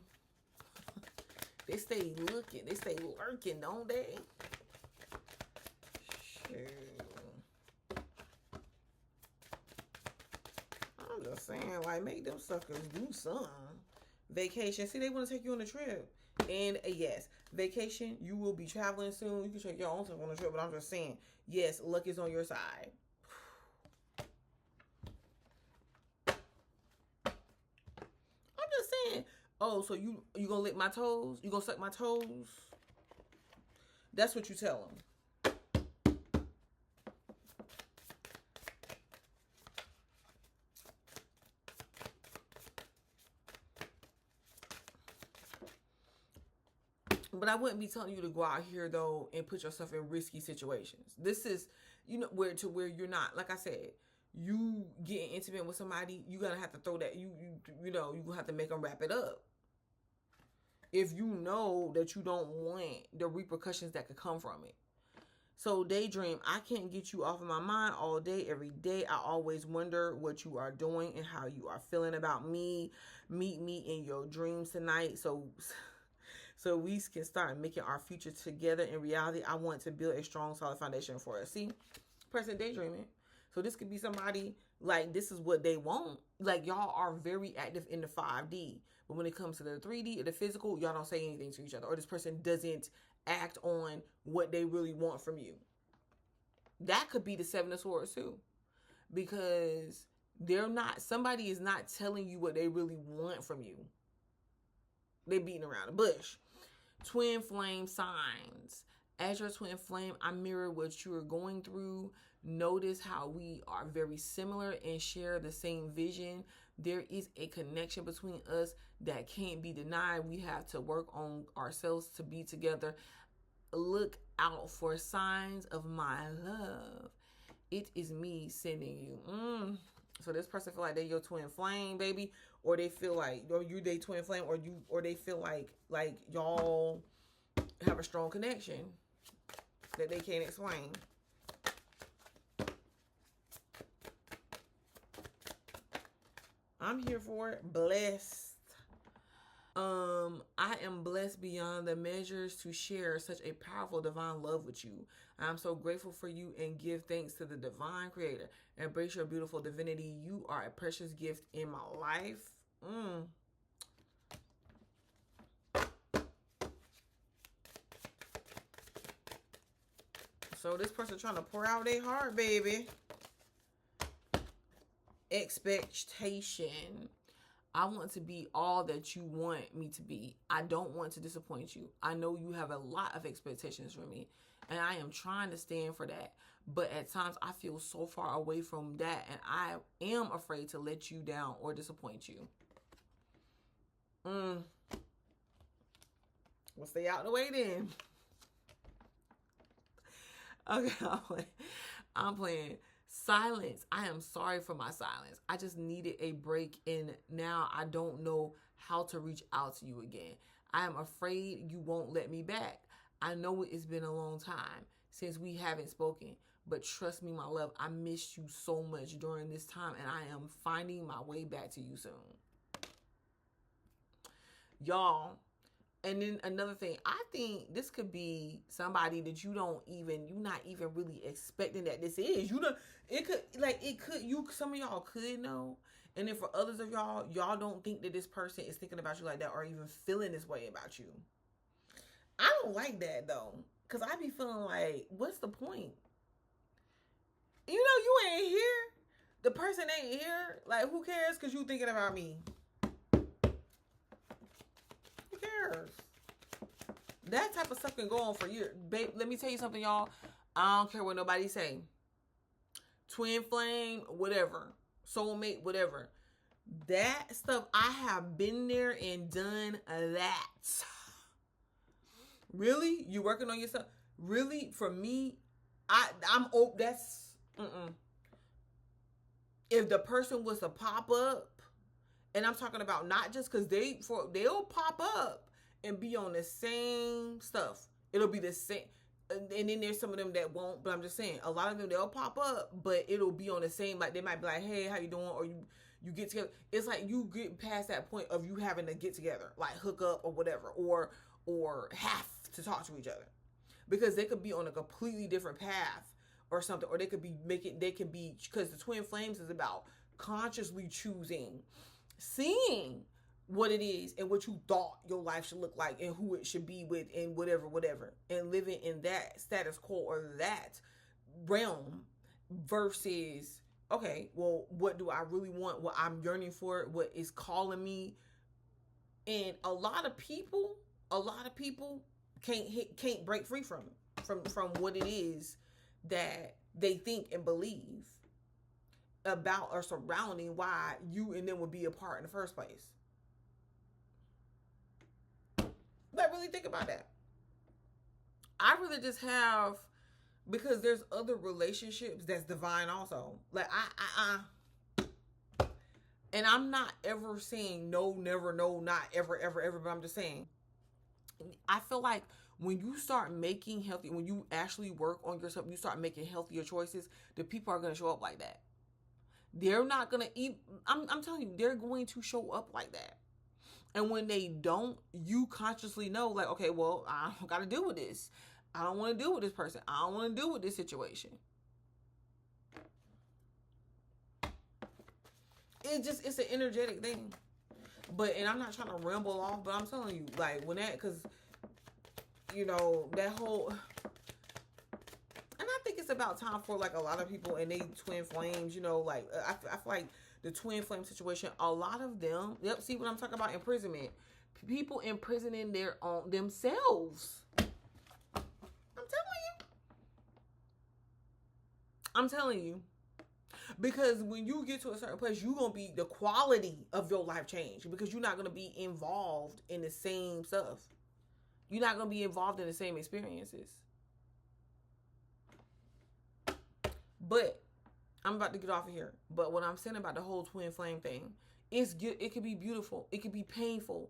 They stay looking. They stay lurking, don't they? Shoot. I'm just saying, like, make them suckers do something. Vacation. See, they want to take you on a trip. And yes, vacation, you will be traveling soon. You can take your own self on a trip, but I'm just saying, yes, luck is on your side. Oh, so you gonna lick my toes? You gonna suck my toes? That's what you tell them. But I wouldn't be telling you to go out here though and put yourself in risky situations. This is, where you're not, like I said, you getting intimate with somebody, you gonna have to throw that, you gonna have to make them wrap it up. If you know that you don't want the repercussions that could come from it. So daydream, I can't get you off of my mind all day, every day. I always wonder what you are doing and how you are feeling about me. Meet me in your dreams tonight. So we can start making our future together. In reality, I want to build a strong, solid foundation for us. See, person daydreaming. So this could be somebody, like, this is what they want. Like, y'all are very active in the 5D. But when it comes to the 3D or the physical, y'all don't say anything to each other. Or this person doesn't act on what they really want from you. That could be the 7 of Swords too. Because somebody is not telling you what they really want from you. They beating around the bush. Twin flame signs. As your twin flame, I mirror what you are going through. Notice how we are very similar and share the same vision. There is a connection between us that can't be denied. We have to work on ourselves to be together. Look out for signs of my love. It is me sending you. So this person feel like they're your twin flame, baby, or they feel like you they twin flame, or they feel like y'all have a strong connection that they can't explain. I'm here for it. Blessed. I am blessed beyond the measures to share such a powerful divine love with you. I'm so grateful for you and give thanks to the divine creator. Embrace your beautiful divinity. You are a precious gift in my life. So this person trying to pour out their heart, baby. Expectation. I want to be all that you want me to be. I don't want to disappoint you. I know you have a lot of expectations from me, and I am trying to stand for that. But at times I feel so far away from that, and I am afraid to let you down or disappoint you. Well, stay out the way then. Okay, I'm playing. Silence. I am sorry for my silence. I just needed a break, and now I don't know how to reach out to you again. I am afraid you won't let me back. I know it's been a long time since we haven't spoken, but trust me, my love, I missed you so much during this time, and I am finding my way back to you soon. Y'all, and then another thing, I think this could be somebody that you're not even really expecting that this is. Some of y'all could know. And then for others of y'all don't think that this person is thinking about you like that or even feeling this way about you. I don't like that though. Cause I be feeling like, what's the point? You ain't here. The person ain't here. Like, who cares? Cause you thinking about me. Cares? That type of stuff can go on for years. Babe, let me tell you something, y'all. I don't care what nobody say. Twin flame, whatever. Soulmate, whatever. That stuff, I have been there and done that. Really? You working on yourself? Really? For me, I'm open. That's If the person was to pop up, and I'm talking about not just because they'll pop up and be on the same stuff. It'll be the same. And then there's some of them that won't, but I'm just saying, a lot of them, they'll pop up, but it'll be on the same, like they might be like, hey, how you doing? Or you get together. It's like you get past that point of you having to get together, like hook up or whatever, or have to talk to each other. Because they could be on a completely different path or something, or they could be because the twin flames is about consciously choosing, seeing what it is and what you thought your life should look like and who it should be with and whatever, and living in that status quo or that realm versus, okay, well, what do I really want? What I'm yearning for? What is calling me? And a lot of people can't break free from what it is that they think and believe about or surrounding why you and them would be apart in the first place. But really think about that. I really just have, because there's other relationships that's divine also. Like and I'm not ever saying no, never, no, not ever, but I'm just saying, I feel like when you start making healthy, when you actually work on yourself, you start making healthier choices, the people are going to show up like that. They're not going to eat. I'm telling you, they're going to show up like that. And when they don't, you consciously know, like, okay, well, I don't got to deal with this. I don't want to deal with this person. I don't want to deal with this situation. It's an energetic thing. And I'm not trying to ramble off, but I'm telling you, like, because, that whole, and I think it's about time for, like, a lot of people and they twin flames, like, I feel like the twin flame situation, a lot of them, see what I'm talking about? Imprisonment. People imprisoning themselves. I'm telling you. Because when you get to a certain place, you're going to be, the quality of your life change, because you're not going to be involved in the same stuff. You're not going to be involved in the same experiences. But I'm about to get off of here. But what I'm saying about the whole twin flame thing, it could be beautiful. It could be painful.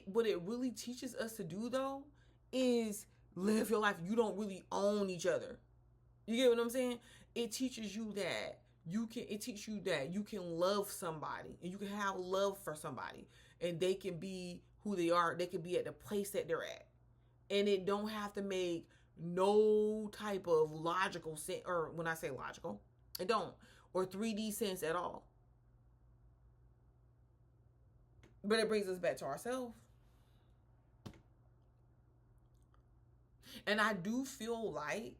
What it really teaches us to do, though, is live your life. You don't really own each other. You get what I'm saying? It teaches you that you can love somebody and you can have love for somebody and they can be who they are, they could be at the place that they're at. And it don't have to make no type of logical sense, or when I say logical, it don't, or 3D sense at all. But it brings us back to ourselves. And I do feel like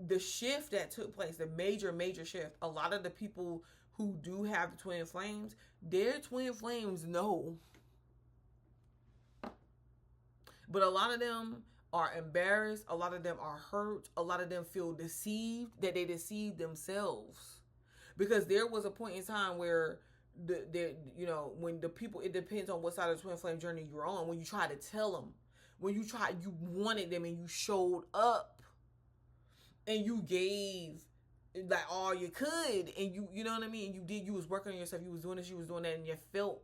the shift that took place, the major shift, a lot of the people who do have the twin flames, their twin flames know. But a lot of them are embarrassed. A lot of them are hurt. A lot of them feel deceived, that they deceived themselves. Because there was a point in time where when the people, it depends on what side of the twin flame journey you're on, when you try to tell them, when you wanted them and you showed up and you gave like all you could, and you know what I mean, you was working on yourself, you was doing this, you was doing that, and you felt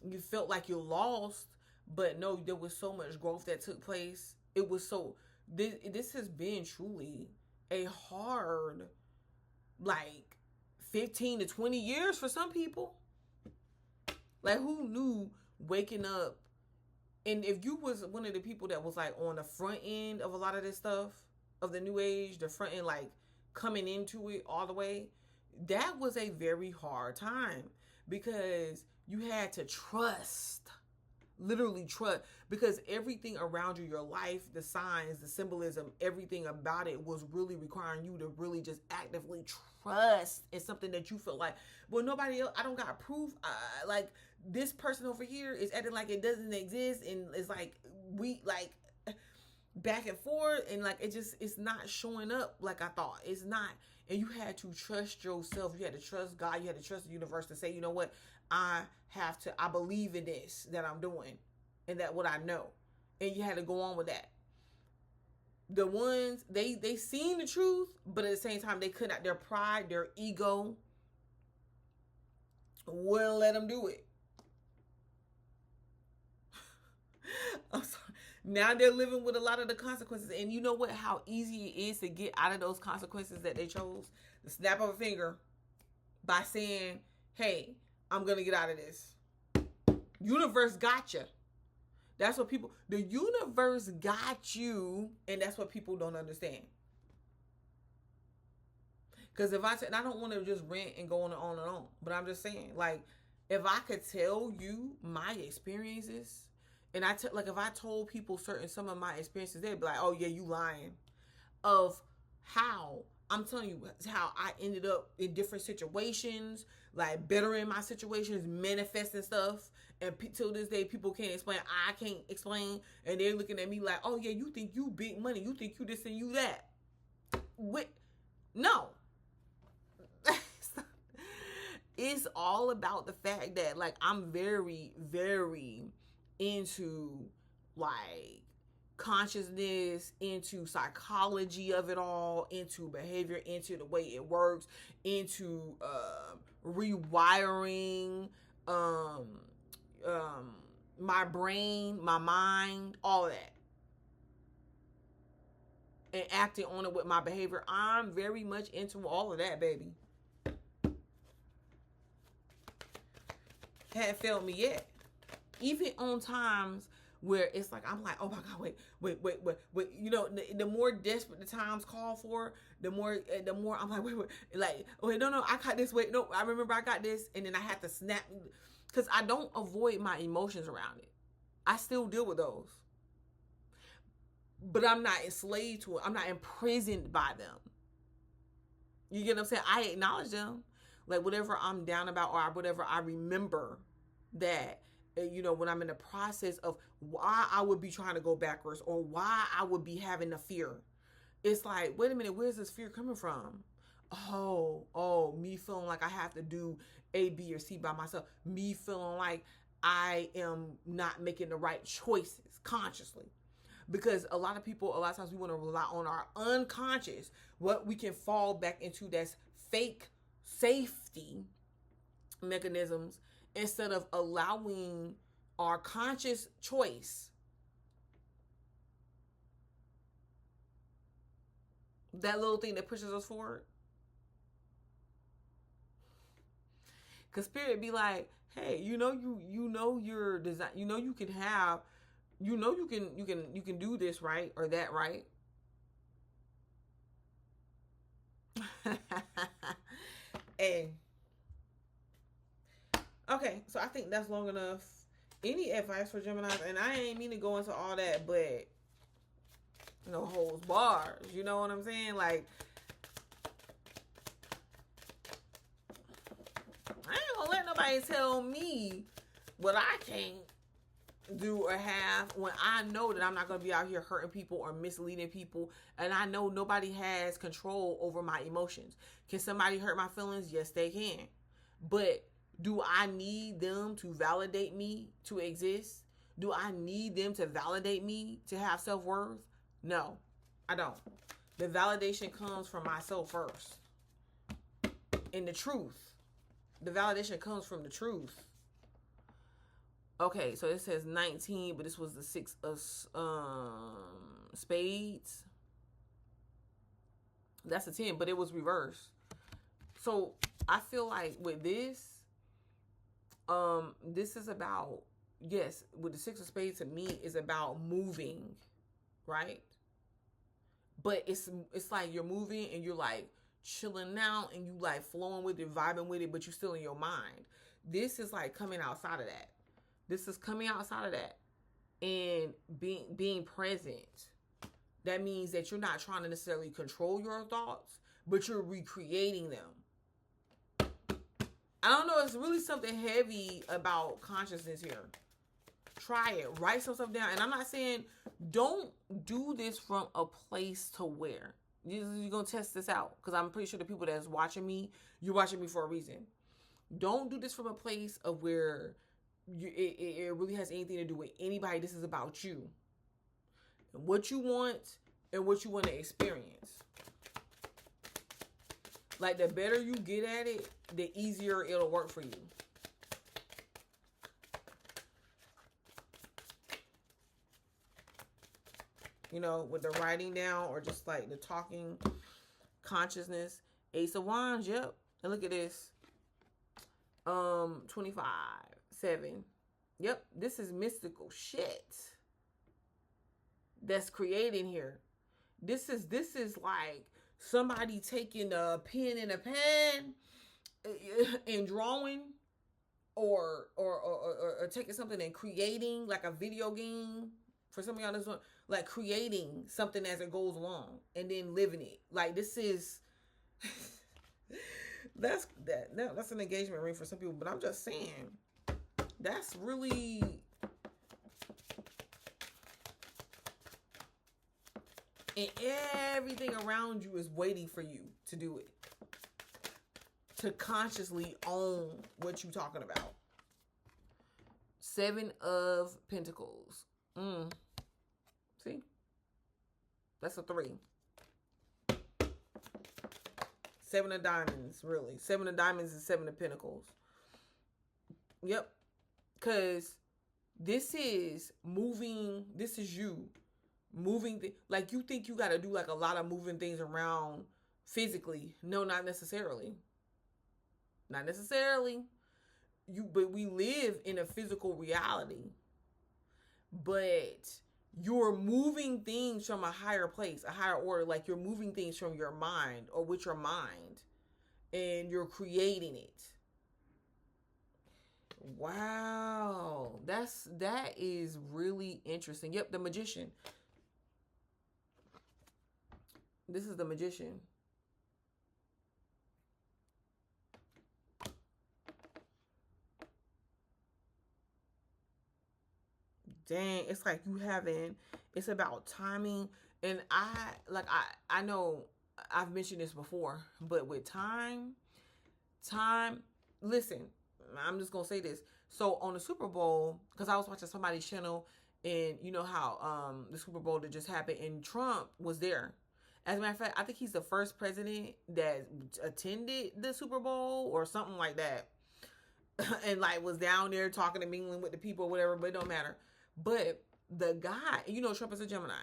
you felt like you lost. But no, there was so much growth that took place. It was this has been truly a hard, like 15 to 20 years for some people. Like, who knew waking up? And if you was one of the people that was like on the front end of a lot of this stuff, of the new age, the front end, like coming into it all the way, that was a very hard time, because you had to trust, literally trust, because everything around you, your life, the signs, the symbolism, everything about it was really requiring you to really just actively trust in something that you feel like, well, nobody else, I don't got proof. Like, this person over here is acting like it doesn't exist, and it's like we like back and forth, and like it's not showing up like I thought. It's not. And you had to trust yourself. You had to trust God. You had to trust the universe to say, you know what, I believe in this that I'm doing, and that what I know. And you had to go on with that. The ones, they seen the truth, but at the same time they could not, their pride, their ego wouldn't let them do it. I'm sorry. Now they're living with a lot of the consequences. And you know what? How easy it is to get out of those consequences that they chose. The snap of a finger, by saying, hey, I'm going to get out of this. Universe got you. That's what people, the universe got you. And that's what people don't understand. Because if I don't want to just rant and go on and on and on. But I'm just saying, like, if I could tell you my experiences, and like, if I told people some of my experiences, they'd be like, oh yeah, you lying. Of how, I'm telling you how I ended up in different situations, like bettering my situations, manifesting stuff. And till this day, people can't explain. I can't explain. And they're looking at me like, oh yeah, you think you big money. You think you this and you that. No. It's all about the fact that, like, I'm very, very into, like, consciousness, into psychology of it all, into behavior, into the way it works, into rewiring my brain, my mind, all of that, and acting on it with my behavior. I'm very much into all of that, baby. Hadn't failed me yet. Even on times where it's like, I'm like, oh my God, wait. You know, the more desperate the times call for, the more I'm like, wait, no, I got this, wait, no, I remember I got this, and then I had to snap, because I don't avoid my emotions around it. I still deal with those. But I'm not enslaved to it. I'm not imprisoned by them. You get what I'm saying? I acknowledge them. Like, whatever I'm down about, or whatever I remember that, you know, when I'm in the process of why I would be trying to go backwards, or why I would be having the fear. It's like, wait a minute, where's this fear coming from? Oh, me feeling like I have to do A, B, or C by myself. Me feeling like I am not making the right choices consciously. Because a lot of times we want to rely on our unconscious, what we can fall back into, that's fake safety mechanisms, instead of allowing our conscious choice, that little thing that pushes us forward. Because spirit be like, hey, you know your design, you know you can have, you know you can do this right or that right. And okay, so I think that's long enough. Any advice for Geminis? And I ain't mean to go into all that, but no holds bars. You know what I'm saying? Like, I ain't gonna let nobody tell me what I can't do or have when I know that I'm not going to be out here hurting people or misleading people, and I know nobody has control over my emotions. Can somebody hurt my feelings? Yes, they can. But do I need them to validate me to exist? Do I need them to validate me to have self-worth? No, I don't. The validation comes from myself first. And the truth. The validation comes from the truth. Okay, so it says 19, but this was the 6 of spades. That's a 10, but it was reversed. So I feel like with this, this is about, yes, with the 6 of spades to me is about moving, right? But it's like you're moving and you're like chilling out and you like flowing with it, vibing with it, but you're still in your mind. This is like coming outside of that. This is coming outside of that and being present. That means that you're not trying to necessarily control your thoughts, but you're recreating them. I don't know. It's really something heavy about consciousness here. Try it. Write some stuff down. And I'm not saying don't do this from a place to where. You're going to test this out. Because I'm pretty sure the people that's watching me, you're watching me for a reason. Don't do this from a place of where it really has anything to do with anybody. This is about you and what you want and what you want to experience. Like, the better you get at it, the easier it'll work for you. You know, with the writing down or just like the talking consciousness. Ace of Wands, yep. And look at this. 25. 7. Yep, this is mystical shit that's creating here. This is like somebody taking a pen and a pen and drawing or taking something and creating like a video game. For some of y'all, this one, like creating something as it goes along and then living it. Like, this is that's an engagement ring for some people, but I'm just saying that's really and everything around you is waiting for you to do it, to consciously own what you're talking about. 7 of Pentacles. See, that's a 3. 7 of Diamonds, really. 7 of Diamonds is 7 of Pentacles. Yep. Because this is moving. This is you moving. Like, you think you got to do like a lot of moving things around physically. No, not necessarily. Not necessarily. But we live in a physical reality. But you're moving things from a higher place, a higher order. Like, you're moving things from your mind or with your mind. And you're creating it. Wow, that is really interesting. Yep, the Magician. This is the Magician. Dang, it's like you having, it's about timing. And I know I've mentioned this before, but with time, listen, I'm just gonna say this. So on the Super Bowl, because I was watching somebody's channel, and you know how the Super Bowl that just happened, and Trump was there. As a matter of fact, I think he's the first president that attended the Super Bowl or something like that, and like was down there talking and mingling with the people or whatever. But it don't matter. But the guy, you know, Trump is a Gemini.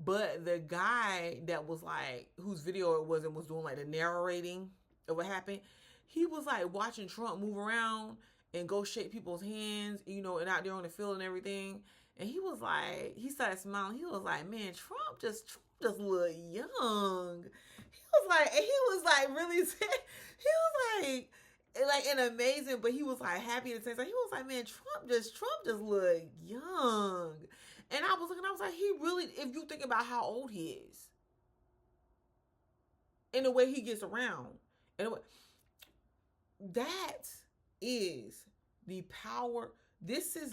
But the guy that was like, whose video it was and was doing like the narrating of what happened, he was like watching Trump move around and go shake people's hands, you know, and out there on the field and everything. And he was like, he started smiling. He was like, man, Trump just look young. And he was like really, he was like an amazing, but he was like happy at the same time. He was like, man, Trump just look young. And I was looking, I was like, he really, if you think about how old he is, and the way he gets around, and that is the power. This is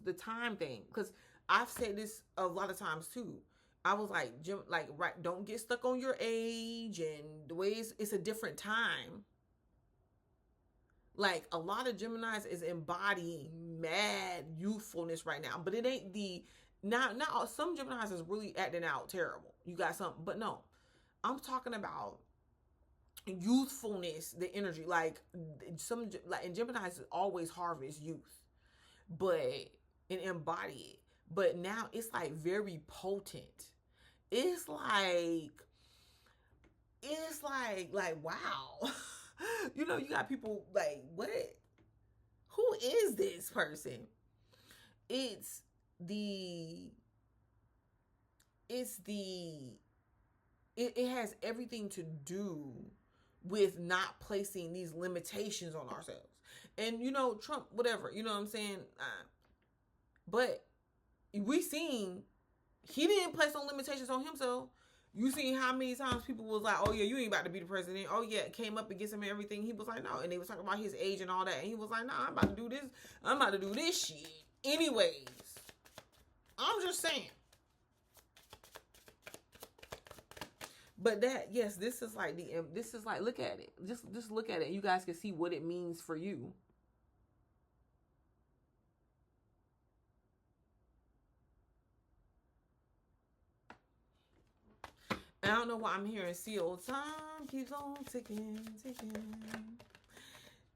the time thing, because I've said this a lot of times too. I was like, Jim, like, right, don't get stuck on your age and the way it's a different time. Like, a lot of Geminis is embodying mad youthfulness right now, but it ain't not some Geminis is really acting out terrible. You got some, but no, I'm talking about youthfulness, the energy. Like, some, like, and Geminis always harvest youth, but and embody it. But now it's like very potent. It's like wow. You know, you got people like, what? Who is this person? It has everything to do with not placing these limitations on ourselves. And, you know, Trump, whatever, you know what I'm saying? But we seen he didn't place no limitations on himself. You seen how many times people was like, oh yeah, you ain't about to be the president. Oh yeah, it came up against him and everything. He was like, no. And they was talking about his age and all that. And he was like, no, I'm about to do this. I'm about to do this shit. Anyways, I'm just saying. But that, yes, this is like, look at it. Just look at it. You guys can see what it means for you. I don't know why I'm hearing seal. Time keeps on ticking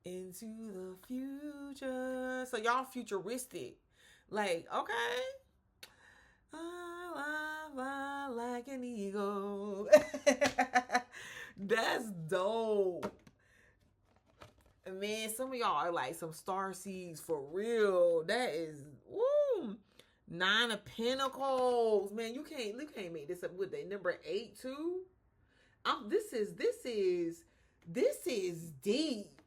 into the future. So y'all futuristic. Like, okay. I like an eagle. That's dope. Man, some of y'all are like some star seeds for real. That is, woo. 9 of Pentacles. Man, you can't make this up with the number 8 too. This is deep.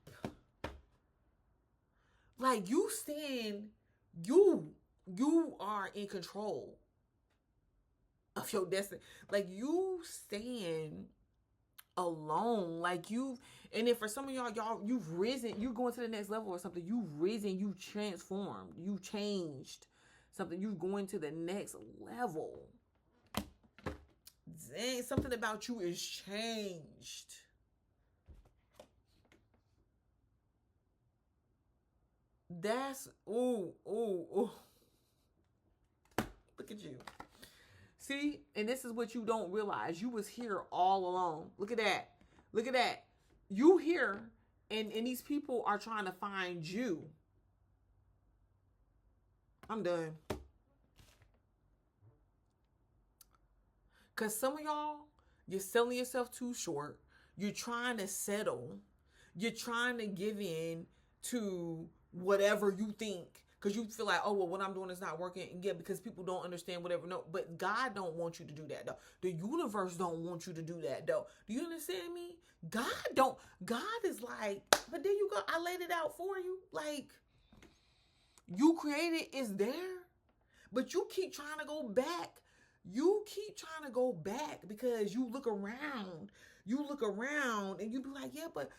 Like, you are in control of your destiny. Like, you stand alone. Like, and then for some of y'all, you've risen, you're going to the next level or something. You've risen, you transformed, you changed something. You're going to the next level. Dang, something about you is changed. That's, ooh. Look at you. See? And this is what you don't realize. You was here all along. Look at that. You here, and these people are trying to find you. I'm done. Because some of y'all, you're selling yourself too short. You're trying to settle. You're trying to give in to whatever you think. Because you feel like, oh, well, what I'm doing is not working. Yeah, because people don't understand whatever. No, but God don't want you to do that, though. The universe don't want you to do that, though. Do you understand me? God is like, but there you go. I laid it out for you. Like, you created, it's there. But you keep trying to go back. Because you look around. And you be like, yeah, but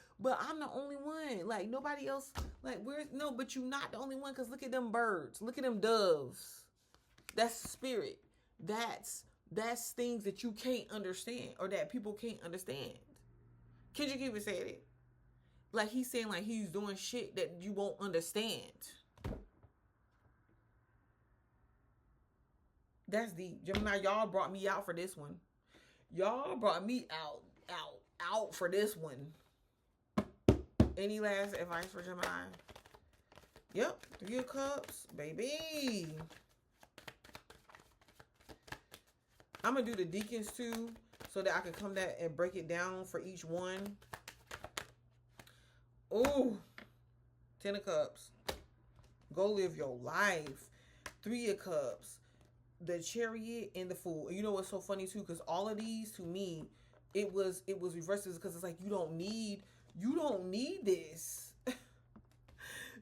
I'm the only one. Like, nobody else. Like, but you're not the only one. Because look at them birds. Look at them doves. That's spirit. That's things that you can't understand, or that people can't understand. Kendrick even said it. Like, he's saying, like, he's doing shit that you won't understand. That's deep. Gemini, y'all brought me out for this one. Y'all brought me out for this one. Any last advice for Gemini? Yep. 3 of Cups, baby. I'm going to do the deacons too, so that I can come back and break it down for each one. Ooh. Ten of Cups. Go live your life. Three of Cups. The Chariot and the Fool. And you know what's so funny too? Because all of these, to me, it was reversed because it's like you don't need this.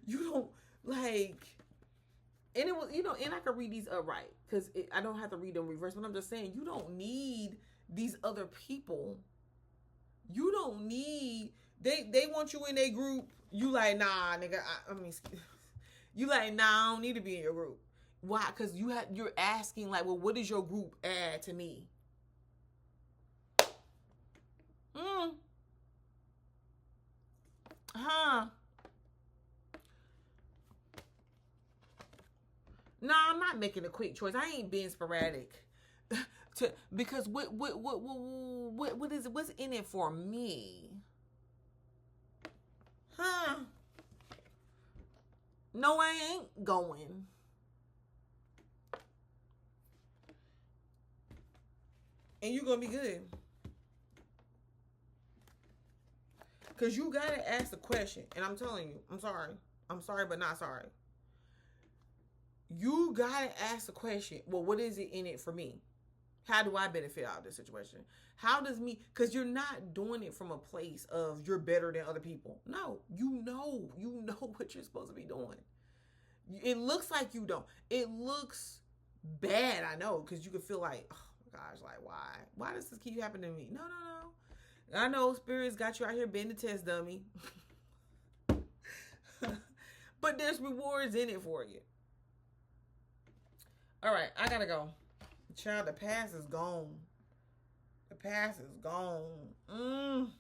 You don't like. And it was, and I could read these upright because I don't have to read them reverse. But I'm just saying, you don't need these other people. You don't need. They want you in their group. You like, nah, nigga. I mean, you like, nah, I don't need to be in your group. Why? Because you're asking like, well, what does your group add to me? No, I'm not making a quick choice. I ain't being sporadic. Because what is it? What's in it for me? No, I ain't going. And you're gonna be good. Because you gotta ask the question. And I'm telling you, I'm sorry. I'm sorry, but not sorry. You gotta ask the question, well, what is it in it for me? How do I benefit out of this situation? How does me, because you're not doing it from a place of you're better than other people. No, you know what you're supposed to be doing. It looks like you don't. It looks bad, I know, because you can feel like, oh my gosh, like why? Why does this keep happening to me? No. I know spirits got you out here being the test dummy. But there's rewards in it for you. All right, I gotta go. Child, the past is gone. The past is gone.